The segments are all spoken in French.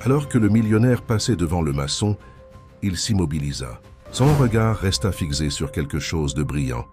Alors que le millionnaire passait devant le maçon, il s'immobilisa. Son regard resta fixé sur quelque chose de brillant,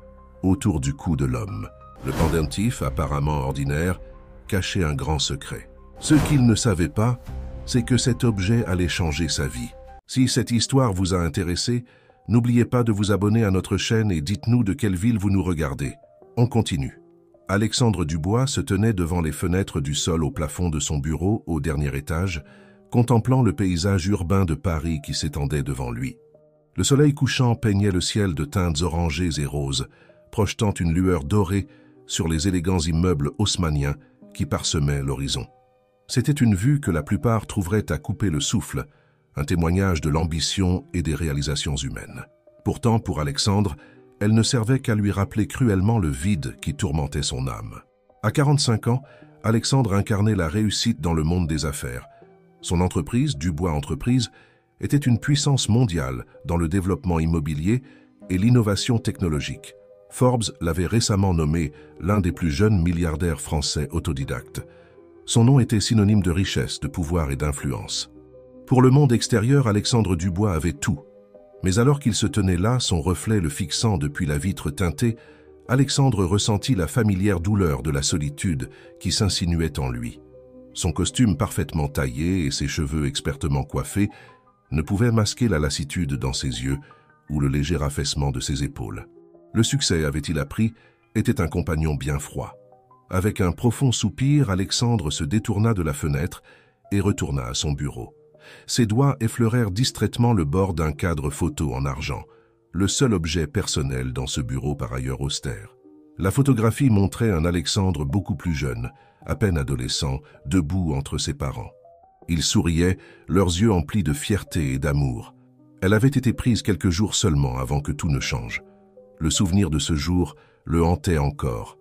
autour du cou de l'homme. Le pendentif, apparemment ordinaire, cachait un grand secret. Ce qu'il ne savait pas, c'est que cet objet allait changer sa vie. Si cette histoire vous a intéressé, n'oubliez pas de vous abonner à notre chaîne et dites-nous de quelle ville vous nous regardez. On continue. Alexandre Dubois se tenait devant les fenêtres du sol au plafond de son bureau, au dernier étage, contemplant le paysage urbain de Paris qui s'étendait devant lui. Le soleil couchant peignait le ciel de teintes orangées et roses, projetant une lueur dorée sur les élégants immeubles haussmanniens qui parsemaient l'horizon. C'était une vue que la plupart trouveraient à couper le souffle, un témoignage de l'ambition et des réalisations humaines. Pourtant, pour Alexandre, elle ne servait qu'à lui rappeler cruellement le vide qui tourmentait son âme. À 45 ans, Alexandre incarnait la réussite dans le monde des affaires. Son entreprise, Dubois Entreprises, était une puissance mondiale dans le développement immobilier et l'innovation technologique. Forbes l'avait récemment nommé l'un des plus jeunes milliardaires français autodidactes. Son nom était synonyme de richesse, de pouvoir et d'influence. Pour le monde extérieur, Alexandre Dubois avait tout. Mais alors qu'il se tenait là, son reflet le fixant depuis la vitre teintée, Alexandre ressentit la familière douleur de la solitude qui s'insinuait en lui. Son costume parfaitement taillé et ses cheveux expertement coiffés ne pouvaient masquer la lassitude dans ses yeux ou le léger affaissement de ses épaules. Le succès, avait-il appris, était un compagnon bien froid. Avec un profond soupir, Alexandre se détourna de la fenêtre et retourna à son bureau. Ses doigts effleurèrent distraitement le bord d'un cadre photo en argent, le seul objet personnel dans ce bureau par ailleurs austère. La photographie montrait un Alexandre beaucoup plus jeune, à peine adolescent, debout entre ses parents. Ils souriaient, leurs yeux emplis de fierté et d'amour. Elle avait été prise quelques jours seulement avant que tout ne change. Le souvenir de ce jour le hantait encore.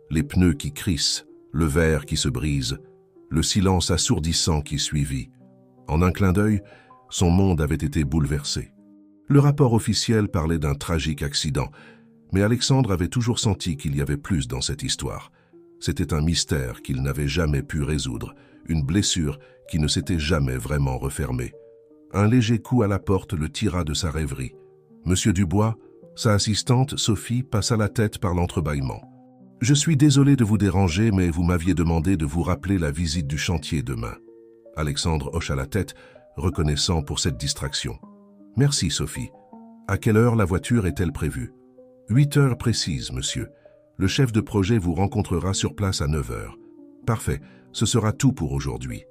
Les pneus qui crissent, le verre qui se brise, le silence assourdissant qui suivit. En un clin d'œil, son monde avait été bouleversé. Le rapport officiel parlait d'un tragique accident, mais Alexandre avait toujours senti qu'il y avait plus dans cette histoire. C'était un mystère qu'il n'avait jamais pu résoudre, une blessure qui ne s'était jamais vraiment refermée. Un léger coup à la porte le tira de sa rêverie. Monsieur Dubois, sa assistante, Sophie, passa la tête par l'entrebâillement. « Je suis désolé de vous déranger, mais vous m'aviez demandé de vous rappeler la visite du chantier demain. » Alexandre hocha la tête, reconnaissant pour cette distraction. « Merci, Sophie. À quelle heure la voiture est-elle prévue ?»« 8 heures précises, monsieur. Le chef de projet vous rencontrera sur place à 9 heures. »« Parfait, ce sera tout pour aujourd'hui.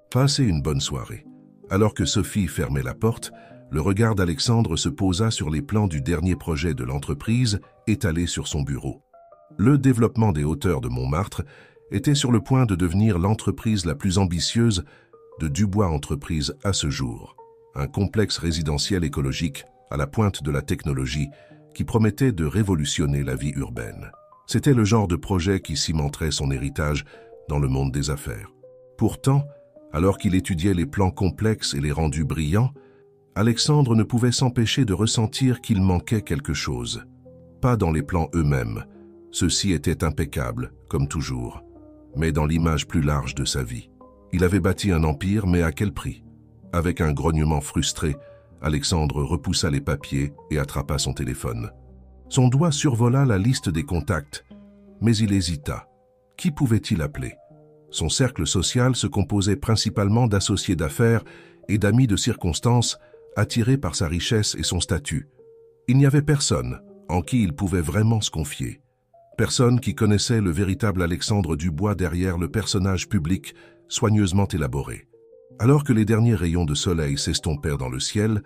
Passez une bonne soirée. » Alors que Sophie fermait la porte, le regard d'Alexandre se posa sur les plans du dernier projet de l'entreprise étalé sur son bureau. Le développement des hauteurs de Montmartre était sur le point de devenir l'entreprise la plus ambitieuse de Dubois Entreprises à ce jour. Un complexe résidentiel écologique à la pointe de la technologie qui promettait de révolutionner la vie urbaine. C'était le genre de projet qui cimenterait son héritage dans le monde des affaires. Pourtant, alors qu'il étudiait les plans complexes et les rendus brillants, Alexandre ne pouvait s'empêcher de ressentir qu'il manquait quelque chose. Pas dans les plans eux-mêmes, ceux-ci étaient impeccables, comme toujours, mais dans l'image plus large de sa vie. Il avait bâti un empire, mais à quel prix? Avec un grognement frustré, Alexandre repoussa les papiers et attrapa son téléphone. Son doigt survola la liste des contacts, mais il hésita. Qui pouvait-il appeler? Son cercle social se composait principalement d'associés d'affaires et d'amis de circonstances attirés par sa richesse et son statut. Il n'y avait personne en qui il pouvait vraiment se confier. Personne qui connaissait le véritable Alexandre Dubois derrière le personnage public soigneusement élaboré. Alors que les derniers rayons de soleil s'estompèrent dans le ciel,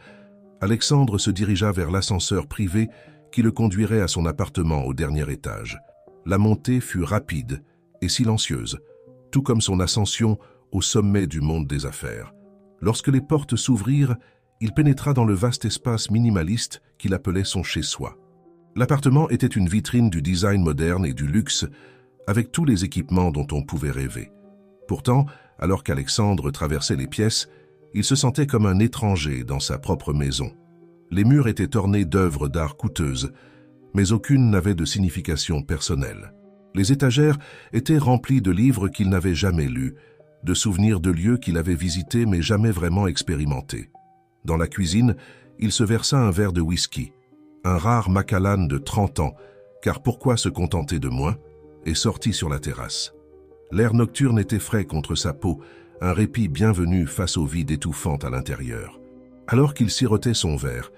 Alexandre se dirigea vers l'ascenseur privé qui le conduirait à son appartement au dernier étage. La montée fut rapide et silencieuse, tout comme son ascension au sommet du monde des affaires. Lorsque les portes s'ouvrirent, il pénétra dans le vaste espace minimaliste qu'il appelait son chez-soi. L'appartement était une vitrine du design moderne et du luxe, avec tous les équipements dont on pouvait rêver. Pourtant, alors qu'Alexandre traversait les pièces, il se sentait comme un étranger dans sa propre maison. Les murs étaient ornés d'œuvres d'art coûteuses, mais aucune n'avait de signification personnelle. Les étagères étaient remplies de livres qu'il n'avait jamais lus, de souvenirs de lieux qu'il avait visités mais jamais vraiment expérimentés. Dans la cuisine, il se versa un verre de whisky, un rare Macallan de 30 ans, car pourquoi se contenter de moins, et sortit sur la terrasse. L'air nocturne était frais contre sa peau, un répit bienvenu face au vide étouffant à l'intérieur. Alors qu'il sirotait son verre,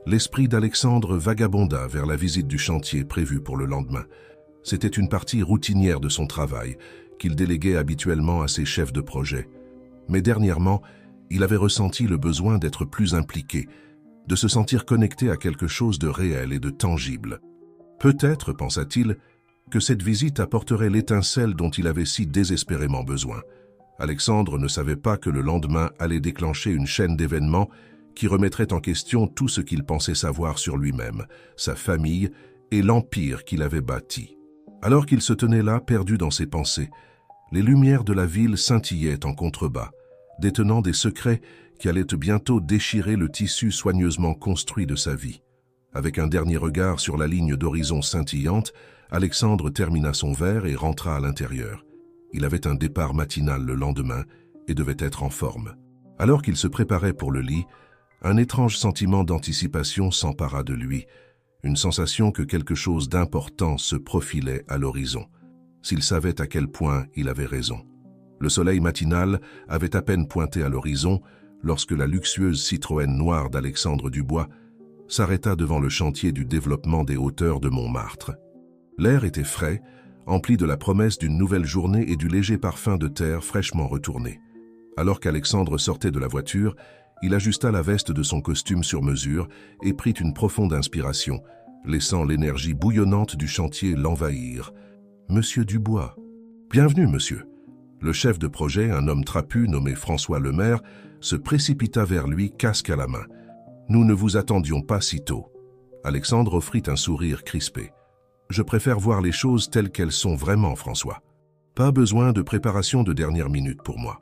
l'esprit d'Alexandre vagabonda vers la visite du chantier prévue pour le lendemain. C'était une partie routinière de son travail, qu'il déléguait habituellement à ses chefs de projet. Mais dernièrement, il avait ressenti le besoin d'être plus impliqué, de se sentir connecté à quelque chose de réel et de tangible. Peut-être, pensa-t-il, que cette visite apporterait l'étincelle dont il avait si désespérément besoin. Alexandre ne savait pas que le lendemain allait déclencher une chaîne d'événements qui remettrait en question tout ce qu'il pensait savoir sur lui-même, sa famille et l'empire qu'il avait bâti. Alors qu'il se tenait là, perdu dans ses pensées, les lumières de la ville scintillaient en contrebas, détenant des secrets qui allaient bientôt déchirer le tissu soigneusement construit de sa vie. Avec un dernier regard sur la ligne d'horizon scintillante, Alexandre termina son verre et rentra à l'intérieur. Il avait un départ matinal le lendemain et devait être en forme. Alors qu'il se préparait pour le lit, un étrange sentiment d'anticipation s'empara de lui, une sensation que quelque chose d'important se profilait à l'horizon. S'il savait à quel point il avait raison. Le soleil matinal avait à peine pointé à l'horizon lorsque la luxueuse Citroën noire d'Alexandre Dubois s'arrêta devant le chantier du développement des hauteurs de Montmartre. L'air était frais, empli de la promesse d'une nouvelle journée et du léger parfum de terre fraîchement retourné. Alors qu'Alexandre sortait de la voiture, il ajusta la veste de son costume sur mesure et prit une profonde inspiration, laissant l'énergie bouillonnante du chantier l'envahir. « Monsieur Dubois. »« Bienvenue, monsieur. » Le chef de projet, un homme trapu nommé François Lemaire, se précipita vers lui, casque à la main. « Nous ne vous attendions pas si tôt. » Alexandre offrit un sourire crispé. « Je préfère voir les choses telles qu'elles sont vraiment, François. Pas besoin de préparation de dernière minute pour moi. »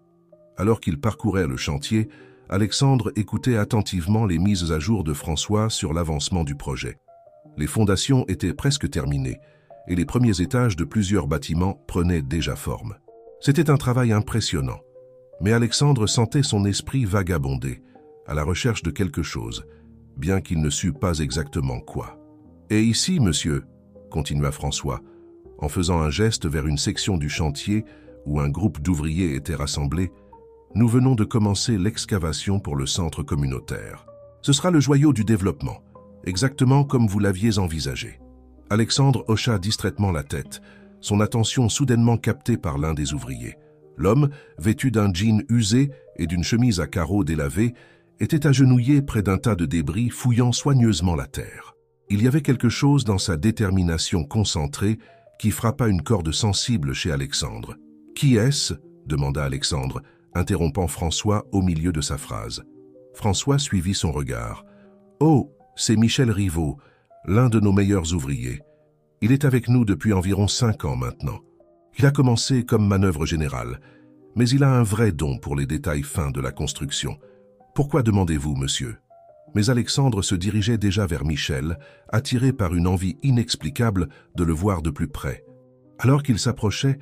Alors qu'il parcourait le chantier, Alexandre écoutait attentivement les mises à jour de François sur l'avancement du projet. Les fondations étaient presque terminées et les premiers étages de plusieurs bâtiments prenaient déjà forme. C'était un travail impressionnant, mais Alexandre sentait son esprit vagabonder, à la recherche de quelque chose, bien qu'il ne sût pas exactement quoi. « Et ici, monsieur, » continua François, en faisant un geste vers une section du chantier où un groupe d'ouvriers était rassemblé, « nous venons de commencer l'excavation pour le centre communautaire. Ce sera le joyau du développement, exactement comme vous l'aviez envisagé. » Alexandre hocha distraitement la tête, son attention soudainement captée par l'un des ouvriers. L'homme, vêtu d'un jean usé et d'une chemise à carreaux délavée, était agenouillé près d'un tas de débris fouillant soigneusement la terre. Il y avait quelque chose dans sa détermination concentrée qui frappa une corde sensible chez Alexandre. « Qui est-ce » demanda Alexandre, interrompant François au milieu de sa phrase. François suivit son regard. « Oh, c'est Michel Rivaud, l'un de nos meilleurs ouvriers. Il est avec nous depuis environ 5 ans maintenant. Il a commencé comme manœuvre générale, mais il a un vrai don pour les détails fins de la construction. Pourquoi demandez-vous, monsieur ?» Mais Alexandre se dirigeait déjà vers Michel, attiré par une envie inexplicable de le voir de plus près. Alors qu'il s'approchait,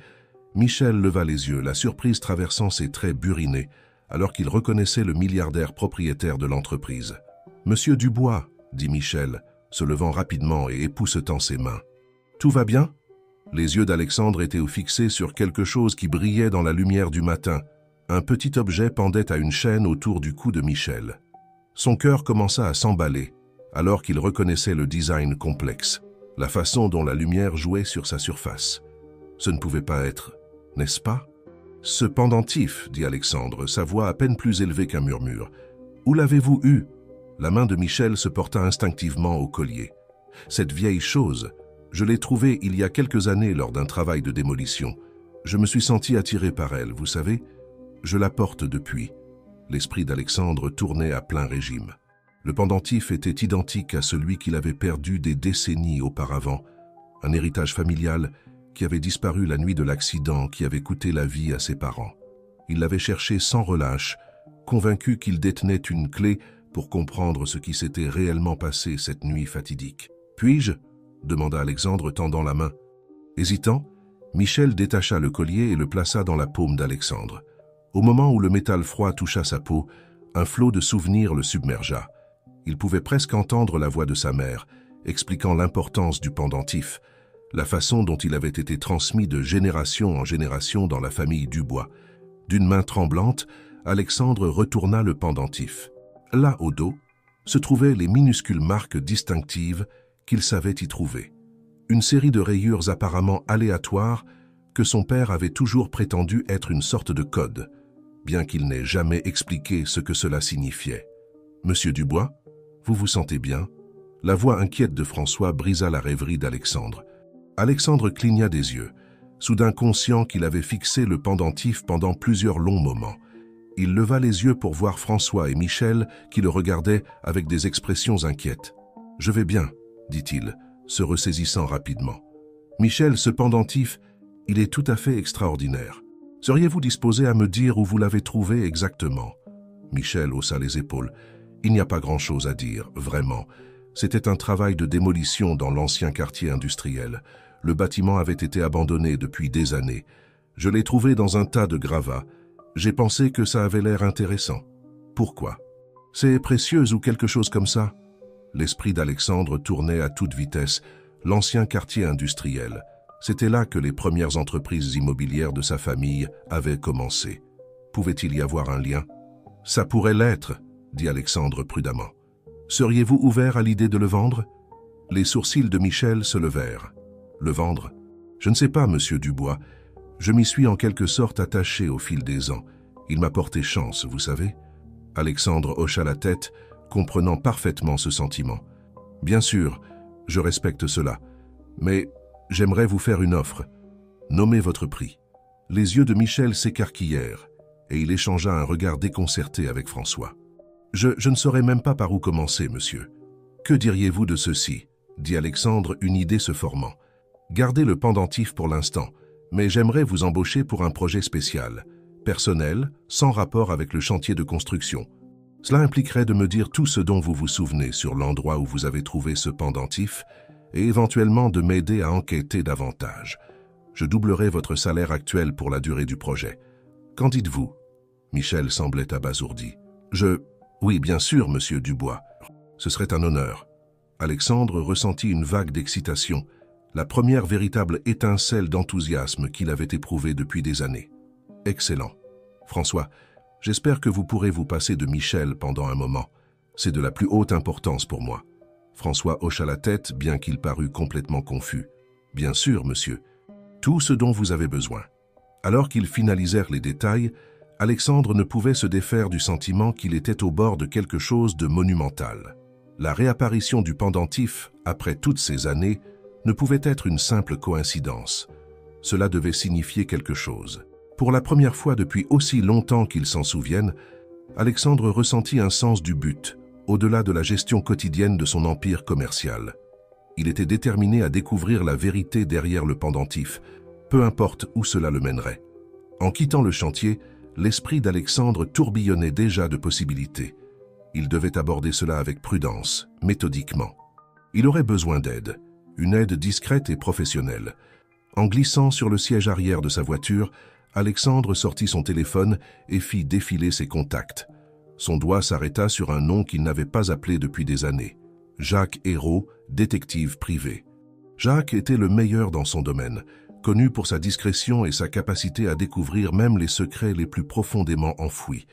Michel leva les yeux, la surprise traversant ses traits burinés, alors qu'il reconnaissait le milliardaire propriétaire de l'entreprise. « Monsieur Dubois, » dit Michel, se levant rapidement et époussetant ses mains. « Tout va bien ?» Les yeux d'Alexandre étaient fixés sur quelque chose qui brillait dans la lumière du matin. Un petit objet pendait à une chaîne autour du cou de Michel. Son cœur commença à s'emballer, alors qu'il reconnaissait le design complexe, la façon dont la lumière jouait sur sa surface. Ce ne pouvait pas être, n'est-ce pas? « Ce pendentif, dit Alexandre, sa voix à peine plus élevée qu'un murmure. Où l'avez-vous eu? » La main de Michel se porta instinctivement au collier. « Cette vieille chose, je l'ai trouvée il y a quelques années lors d'un travail de démolition. Je me suis senti attiré par elle, vous savez. Je la porte depuis. » L'esprit d'Alexandre tournait à plein régime. Le pendentif était identique à celui qu'il avait perdu des décennies auparavant, un héritage familial qui avait disparu la nuit de l'accident qui avait coûté la vie à ses parents. Il l'avait cherché sans relâche, convaincu qu'il détenait une clé pour comprendre ce qui s'était réellement passé cette nuit fatidique. « Puis-je » demanda Alexandre tendant la main. Hésitant, Michel détacha le collier et le plaça dans la paume d'Alexandre. Au moment où le métal froid toucha sa peau, un flot de souvenirs le submergea. Il pouvait presque entendre la voix de sa mère, expliquant l'importance du pendentif, la façon dont il avait été transmis de génération en génération dans la famille Dubois. D'une main tremblante, Alexandre retourna le pendentif. Là, au dos, se trouvaient les minuscules marques distinctives qu'il savait y trouver. Une série de rayures apparemment aléatoires que son père avait toujours prétendu être une sorte de code, bien qu'il n'ait jamais expliqué ce que cela signifiait. « Monsieur Dubois, vous vous sentez bien ?» La voix inquiète de François brisa la rêverie d'Alexandre. Alexandre cligna des yeux, soudain conscient qu'il avait fixé le pendentif pendant plusieurs longs moments. Il leva les yeux pour voir François et Michel qui le regardaient avec des expressions inquiètes. « Je vais bien », dit-il, se ressaisissant rapidement. « Michel, ce pendentif, il est tout à fait extraordinaire. Seriez-vous disposé à me dire où vous l'avez trouvé exactement ?» Michel haussa les épaules. « Il n'y a pas grand-chose à dire, vraiment. C'était un travail de démolition dans l'ancien quartier industriel. Le bâtiment avait été abandonné depuis des années. Je l'ai trouvé dans un tas de gravats. J'ai pensé que ça avait l'air intéressant. Pourquoi? C'est précieux ou quelque chose comme ça? » L'esprit d'Alexandre tournait à toute vitesse. L'ancien quartier industriel. C'était là que les premières entreprises immobilières de sa famille avaient commencé. Pouvait-il y avoir un lien? « Ça pourrait l'être, » dit Alexandre prudemment. « Seriez-vous ouvert à l'idée de le vendre ?» Les sourcils de Michel se levèrent. « Le vendre? Je ne sais pas, monsieur Dubois. Je m'y suis en quelque sorte attaché au fil des ans. Il m'a porté chance, vous savez. » Alexandre hocha la tête, comprenant parfaitement ce sentiment. « Bien sûr, je respecte cela. Mais j'aimerais vous faire une offre. Nommez votre prix. » Les yeux de Michel s'écarquillèrent et il échangea un regard déconcerté avec François. « Je ne saurais même pas par où commencer, monsieur. Que diriez-vous de ceci ?» dit Alexandre, une idée se formant. « Gardez le pendentif pour l'instant, mais j'aimerais vous embaucher pour un projet spécial, personnel, sans rapport avec le chantier de construction. Cela impliquerait de me dire tout ce dont vous vous souvenez sur l'endroit où vous avez trouvé ce pendentif et éventuellement de m'aider à enquêter davantage. Je doublerai votre salaire actuel pour la durée du projet. Qu'en dites-vous » Michel semblait abasourdi. « Oui, bien sûr, monsieur Dubois. Ce serait un honneur. » Alexandre ressentit une vague d'excitation, la première véritable étincelle d'enthousiasme qu'il avait éprouvée depuis des années. « Excellent. François, j'espère que vous pourrez vous passer de Michel pendant un moment. C'est de la plus haute importance pour moi. » François hocha la tête, bien qu'il parût complètement confus. « Bien sûr, monsieur. Tout ce dont vous avez besoin. » Alors qu'ils finalisèrent les détails, Alexandre ne pouvait se défaire du sentiment qu'il était au bord de quelque chose de monumental. La réapparition du pendentif, après toutes ces années, ne pouvait être une simple coïncidence. Cela devait signifier quelque chose. Pour la première fois depuis aussi longtemps qu'il s'en souvienne, Alexandre ressentit un sens du but, au-delà de la gestion quotidienne de son empire commercial. Il était déterminé à découvrir la vérité derrière le pendentif, peu importe où cela le mènerait. En quittant le chantier, l'esprit d'Alexandre tourbillonnait déjà de possibilités. Il devait aborder cela avec prudence, méthodiquement. Il aurait besoin d'aide, une aide discrète et professionnelle. En glissant sur le siège arrière de sa voiture, Alexandre sortit son téléphone et fit défiler ses contacts. Son doigt s'arrêta sur un nom qu'il n'avait pas appelé depuis des années. Jacques Hérault, détective privé. Jacques était le meilleur dans son domaine, connu pour sa discrétion et sa capacité à découvrir même les secrets les plus profondément enfouis.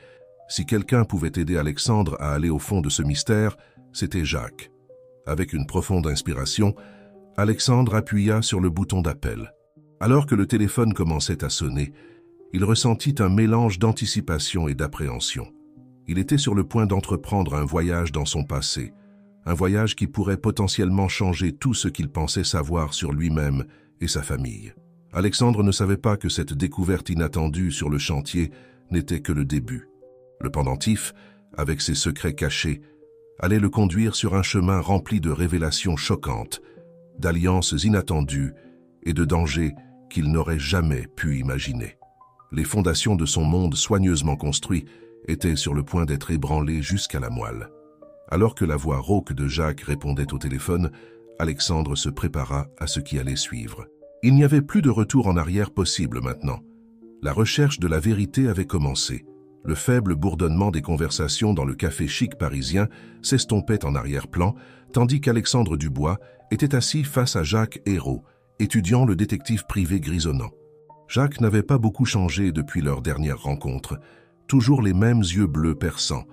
Si quelqu'un pouvait aider Alexandre à aller au fond de ce mystère, c'était Jacques. Avec une profonde inspiration, Alexandre appuya sur le bouton d'appel. Alors que le téléphone commençait à sonner, il ressentit un mélange d'anticipation et d'appréhension. Il était sur le point d'entreprendre un voyage dans son passé, un voyage qui pourrait potentiellement changer tout ce qu'il pensait savoir sur lui-même et sa famille. Alexandre ne savait pas que cette découverte inattendue sur le chantier n'était que le début. Le pendentif, avec ses secrets cachés, allait le conduire sur un chemin rempli de révélations choquantes, d'alliances inattendues et de dangers qu'il n'aurait jamais pu imaginer. Les fondations de son monde soigneusement construit étaient sur le point d'être ébranlées jusqu'à la moelle. Alors que la voix rauque de Jacques répondait au téléphone, Alexandre se prépara à ce qui allait suivre. Il n'y avait plus de retour en arrière possible maintenant. La recherche de la vérité avait commencé. Le faible bourdonnement des conversations dans le café chic parisien s'estompait en arrière-plan, tandis qu'Alexandre Dubois était assis face à Jacques Hérault, étudiant le détective privé grisonnant. Jacques n'avait pas beaucoup changé depuis leur dernière rencontre. Toujours les mêmes yeux bleus perçants,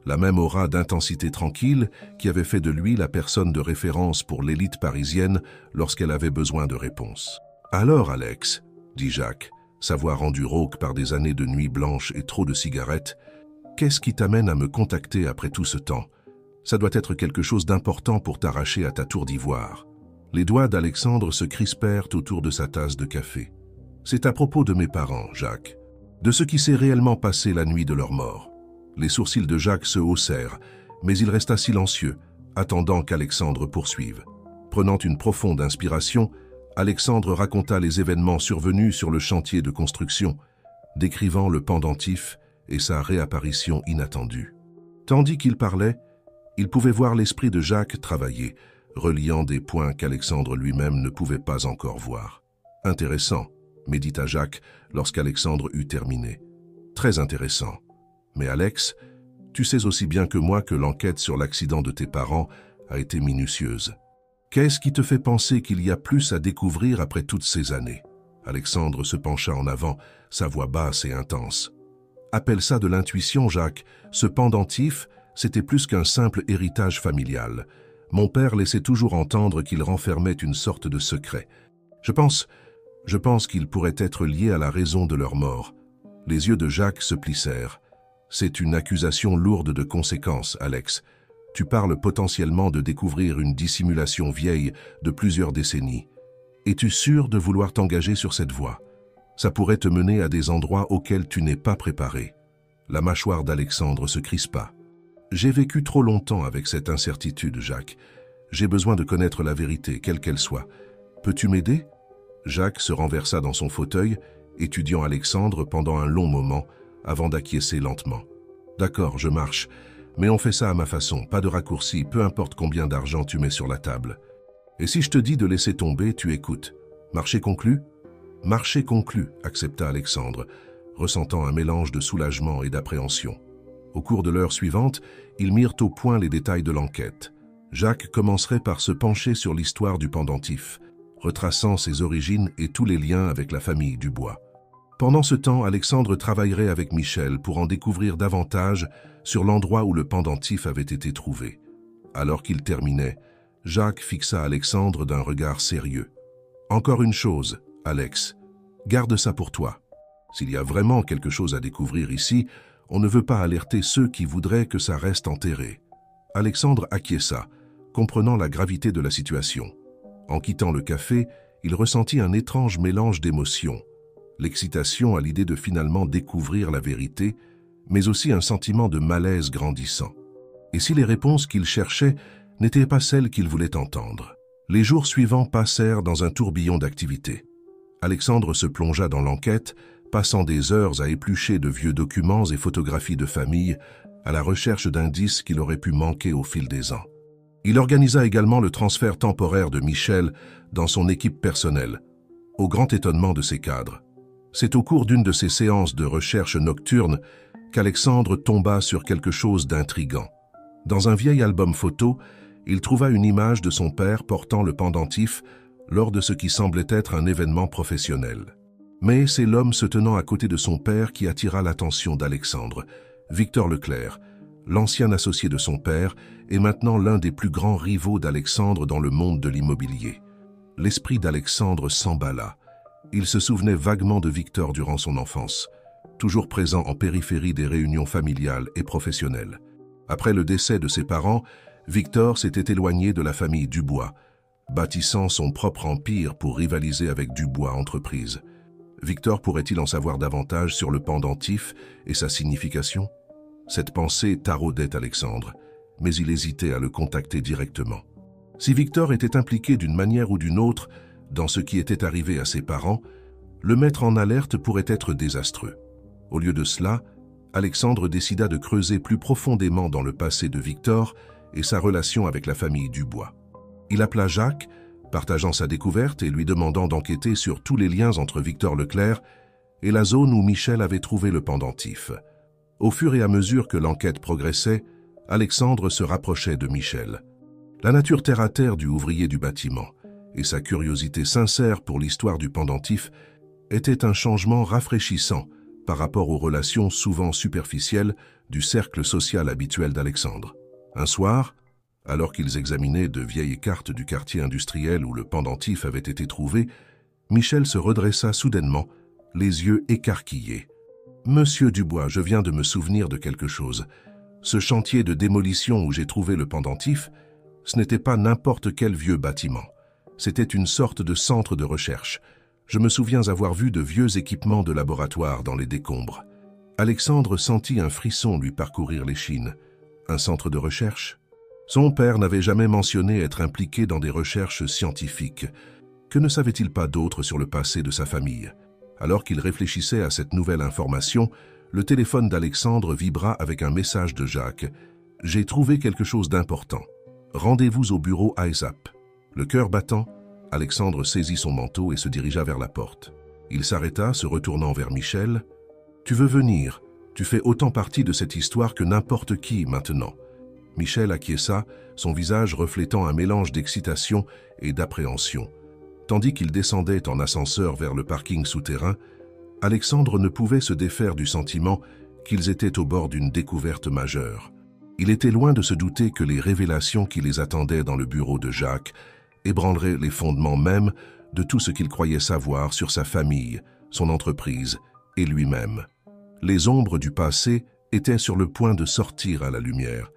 la même aura d'intensité tranquille qui avait fait de lui la personne de référence pour l'élite parisienne lorsqu'elle avait besoin de réponses. « Alors, Alex, » dit Jacques, sa voix rendue rauque par des années de nuit blanche et trop de cigarettes, « qu'est-ce qui t'amène à me contacter après tout ce temps? Ça doit être quelque chose d'important pour t'arracher à ta tour d'ivoire. » Les doigts d'Alexandre se crispèrent autour de sa tasse de café. « C'est à propos de mes parents, Jacques, de ce qui s'est réellement passé la nuit de leur mort. » Les sourcils de Jacques se haussèrent, mais il resta silencieux, attendant qu'Alexandre poursuive. Prenant une profonde inspiration, Alexandre raconta les événements survenus sur le chantier de construction, décrivant le pendentif et sa réapparition inattendue. Tandis qu'il parlait, il pouvait voir l'esprit de Jacques travailler, reliant des points qu'Alexandre lui-même ne pouvait pas encore voir. « Intéressant », médita Jacques lorsqu'Alexandre eut terminé. « Très intéressant. Mais Alex, tu sais aussi bien que moi que l'enquête sur l'accident de tes parents a été minutieuse. Qu'est-ce qui te fait penser qu'il y a plus à découvrir après toutes ces années ?» Alexandre se pencha en avant, sa voix basse et intense. « Appelle ça de l'intuition, Jacques. Ce pendentif, c'était plus qu'un simple héritage familial. Mon père laissait toujours entendre qu'il renfermait une sorte de secret. Je pense qu'il pourrait être lié à la raison de leur mort. » Les yeux de Jacques se plissèrent. « C'est une accusation lourde de conséquences, Alex. Tu parles potentiellement de découvrir une dissimulation vieille de plusieurs décennies. Es-tu sûr de vouloir t'engager sur cette voie? Ça pourrait te mener à des endroits auxquels tu n'es pas préparé. » La mâchoire d'Alexandre se crispa. « J'ai vécu trop longtemps avec cette incertitude, Jacques. J'ai besoin de connaître la vérité, quelle qu'elle soit. Peux-tu m'aider ?» Jacques se renversa dans son fauteuil, étudiant Alexandre pendant un long moment, avant d'acquiescer lentement. « D'accord, je marche, mais on fait ça à ma façon, pas de raccourci, peu importe combien d'argent tu mets sur la table. Et si je te dis de laisser tomber, tu écoutes. Marché conclu ?»« Marché conclu, » accepta Alexandre, ressentant un mélange de soulagement et d'appréhension. Au cours de l'heure suivante, ils mirent au point les détails de l'enquête. Jacques commencerait par se pencher sur l'histoire du pendentif, retraçant ses origines et tous les liens avec la famille Dubois. Pendant ce temps, Alexandre travaillerait avec Michel pour en découvrir davantage sur l'endroit où le pendentif avait été trouvé. Alors qu'il terminait, Jacques fixa Alexandre d'un regard sérieux. « Encore une chose, Alex, garde ça pour toi. S'il y a vraiment quelque chose à découvrir ici, on ne veut pas alerter ceux qui voudraient que ça reste enterré. » Alexandre acquiesça, comprenant la gravité de la situation. En quittant le café, il ressentit un étrange mélange d'émotions. L'excitation à l'idée de finalement découvrir la vérité, mais aussi un sentiment de malaise grandissant. Et si les réponses qu'il cherchait n'étaient pas celles qu'il voulait entendre? Les jours suivants passèrent dans un tourbillon d'activités. Alexandre se plongea dans l'enquête, passant des heures à éplucher de vieux documents et photographies de famille à la recherche d'indices qu'il aurait pu manquer au fil des ans. Il organisa également le transfert temporaire de Michel dans son équipe personnelle, au grand étonnement de ses cadres. C'est au cours d'une de ces séances de recherche nocturne qu'Alexandre tomba sur quelque chose d'intrigant. Dans un vieil album photo, il trouva une image de son père portant le pendentif lors de ce qui semblait être un événement professionnel. Mais c'est l'homme se tenant à côté de son père qui attira l'attention d'Alexandre. Victor Leclerc, l'ancien associé de son père, est maintenant l'un des plus grands rivaux d'Alexandre dans le monde de l'immobilier. L'esprit d'Alexandre s'emballa. Il se souvenait vaguement de Victor durant son enfance, toujours présent en périphérie des réunions familiales et professionnelles. Après le décès de ses parents, Victor s'était éloigné de la famille Dubois, bâtissant son propre empire pour rivaliser avec Dubois Entreprises. Victor pourrait-il en savoir davantage sur le pendentif et sa signification? Cette pensée taraudait Alexandre, mais il hésitait à le contacter directement. Si Victor était impliqué d'une manière ou d'une autre dans ce qui était arrivé à ses parents, le mettre en alerte pourrait être désastreux. Au lieu de cela, Alexandre décida de creuser plus profondément dans le passé de Victor et sa relation avec la famille Dubois. Il appela Jacques, partageant sa découverte et lui demandant d'enquêter sur tous les liens entre Victor Leclerc et la zone où Michel avait trouvé le pendentif. Au fur et à mesure que l'enquête progressait, Alexandre se rapprochait de Michel. La nature terre-à-terre du ouvrier du bâtiment et sa curiosité sincère pour l'histoire du pendentif étaient un changement rafraîchissant par rapport aux relations souvent superficielles du cercle social habituel d'Alexandre. Un soir, alors qu'ils examinaient de vieilles cartes du quartier industriel où le pendentif avait été trouvé, Michel se redressa soudainement, les yeux écarquillés. « Monsieur Dubois, je viens de me souvenir de quelque chose. Ce chantier de démolition où j'ai trouvé le pendentif, ce n'était pas n'importe quel vieux bâtiment. C'était une sorte de centre de recherche. Je me souviens avoir vu de vieux équipements de laboratoire dans les décombres. » Alexandre sentit un frisson lui parcourir l'échine. Un centre de recherche? Son père n'avait jamais mentionné être impliqué dans des recherches scientifiques. Que ne savait-il pas d'autre sur le passé de sa famille? Alors qu'il réfléchissait à cette nouvelle information, le téléphone d'Alexandre vibra avec un message de Jacques. « J'ai trouvé quelque chose d'important. Rendez-vous au bureau ASAP. » Le cœur battant, Alexandre saisit son manteau et se dirigea vers la porte. Il s'arrêta, se retournant vers Michel. « Tu veux venir? Tu fais autant partie de cette histoire que n'importe qui maintenant. » Michel acquiesça, son visage reflétant un mélange d'excitation et d'appréhension. Tandis qu'il descendait en ascenseur vers le parking souterrain, Alexandre ne pouvait se défaire du sentiment qu'ils étaient au bord d'une découverte majeure. Il était loin de se douter que les révélations qui les attendaient dans le bureau de Jacques ébranleraient les fondements même de tout ce qu'il croyait savoir sur sa famille, son entreprise et lui-même. Les ombres du passé étaient sur le point de sortir à la lumière,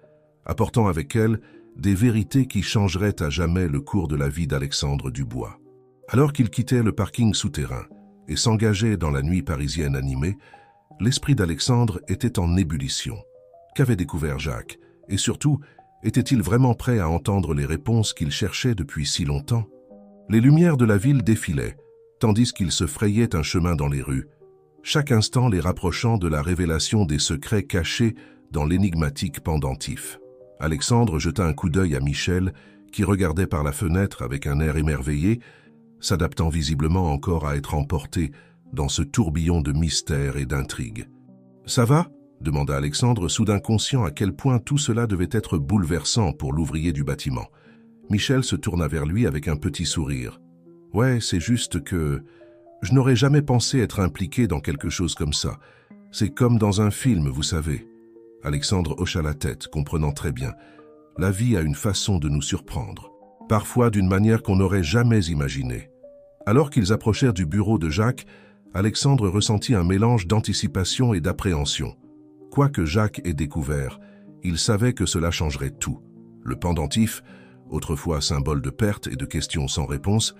apportant avec elles des vérités qui changeraient à jamais le cours de la vie d'Alexandre Dubois. Alors qu'il quittait le parking souterrain et s'engageait dans la nuit parisienne animée, l'esprit d'Alexandre était en ébullition. Qu'avait découvert Jacques? Et surtout, était-il vraiment prêt à entendre les réponses qu'il cherchait depuis si longtemps? Les lumières de la ville défilaient, tandis qu'il se frayait un chemin dans les rues, chaque instant les rapprochant de la révélation des secrets cachés dans l'énigmatique pendentif. Alexandre jeta un coup d'œil à Michel, qui regardait par la fenêtre avec un air émerveillé, s'adaptant visiblement encore à être emporté dans ce tourbillon de mystères et d'intrigues. « Ça va ?» demanda Alexandre, soudain conscient à quel point tout cela devait être bouleversant pour l'ouvrier du bâtiment. Michel se tourna vers lui avec un petit sourire. « Ouais, c'est juste que je n'aurais jamais pensé être impliqué dans quelque chose comme ça. C'est comme dans un film, vous savez. » Alexandre hocha la tête, comprenant très bien. La vie a une façon de nous surprendre, parfois d'une manière qu'on n'aurait jamais imaginée. Alors qu'ils approchèrent du bureau de Jacques, Alexandre ressentit un mélange d'anticipation et d'appréhension. Quoi que Jacques ait découvert, il savait que cela changerait tout. Le pendentif, autrefois symbole de perte et de questions sans réponse,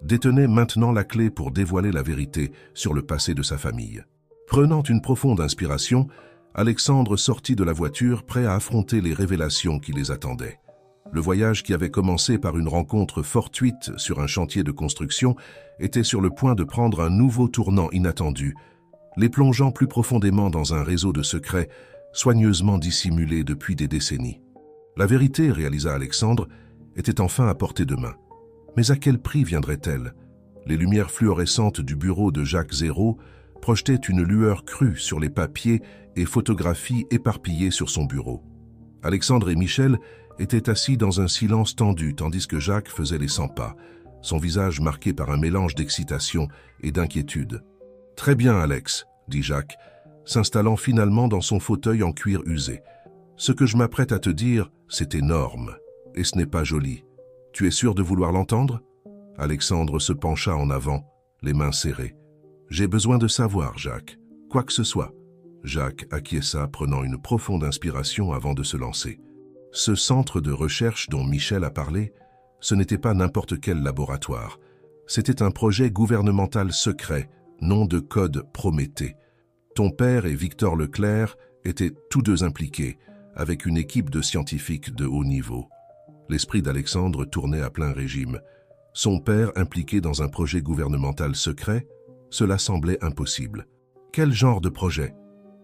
détenait maintenant la clé pour dévoiler la vérité sur le passé de sa famille. Prenant une profonde inspiration, Alexandre sortit de la voiture prêt à affronter les révélations qui les attendaient. Le voyage qui avait commencé par une rencontre fortuite sur un chantier de construction était sur le point de prendre un nouveau tournant inattendu, les plongeant plus profondément dans un réseau de secrets soigneusement dissimulés depuis des décennies. La vérité, réalisa Alexandre, était enfin à portée de main. Mais à quel prix viendrait-elle? Les lumières fluorescentes du bureau de Jacques Zéro projetaient une lueur crue sur les papiers et photographies éparpillées sur son bureau. Alexandre et Michel étaient assis dans un silence tendu tandis que Jacques faisait les 100 pas, son visage marqué par un mélange d'excitation et d'inquiétude. « Très bien, Alex, » dit Jacques, s'installant finalement dans son fauteuil en cuir usé. « Ce que je m'apprête à te dire, c'est énorme, et ce n'est pas joli. Tu es sûr de vouloir l'entendre ?» Alexandre se pencha en avant, les mains serrées. « J'ai besoin de savoir, Jacques, quoi que ce soit. » Jacques acquiesça, prenant une profonde inspiration avant de se lancer. Ce centre de recherche dont Michel a parlé, ce n'était pas n'importe quel laboratoire. C'était un projet gouvernemental secret, nom de code Prométhée. Ton père et Victor Leclerc étaient tous deux impliqués, avec une équipe de scientifiques de haut niveau. L'esprit d'Alexandre tournait à plein régime. Son père impliqué dans un projet gouvernemental secret, cela semblait impossible. Quel genre de projet?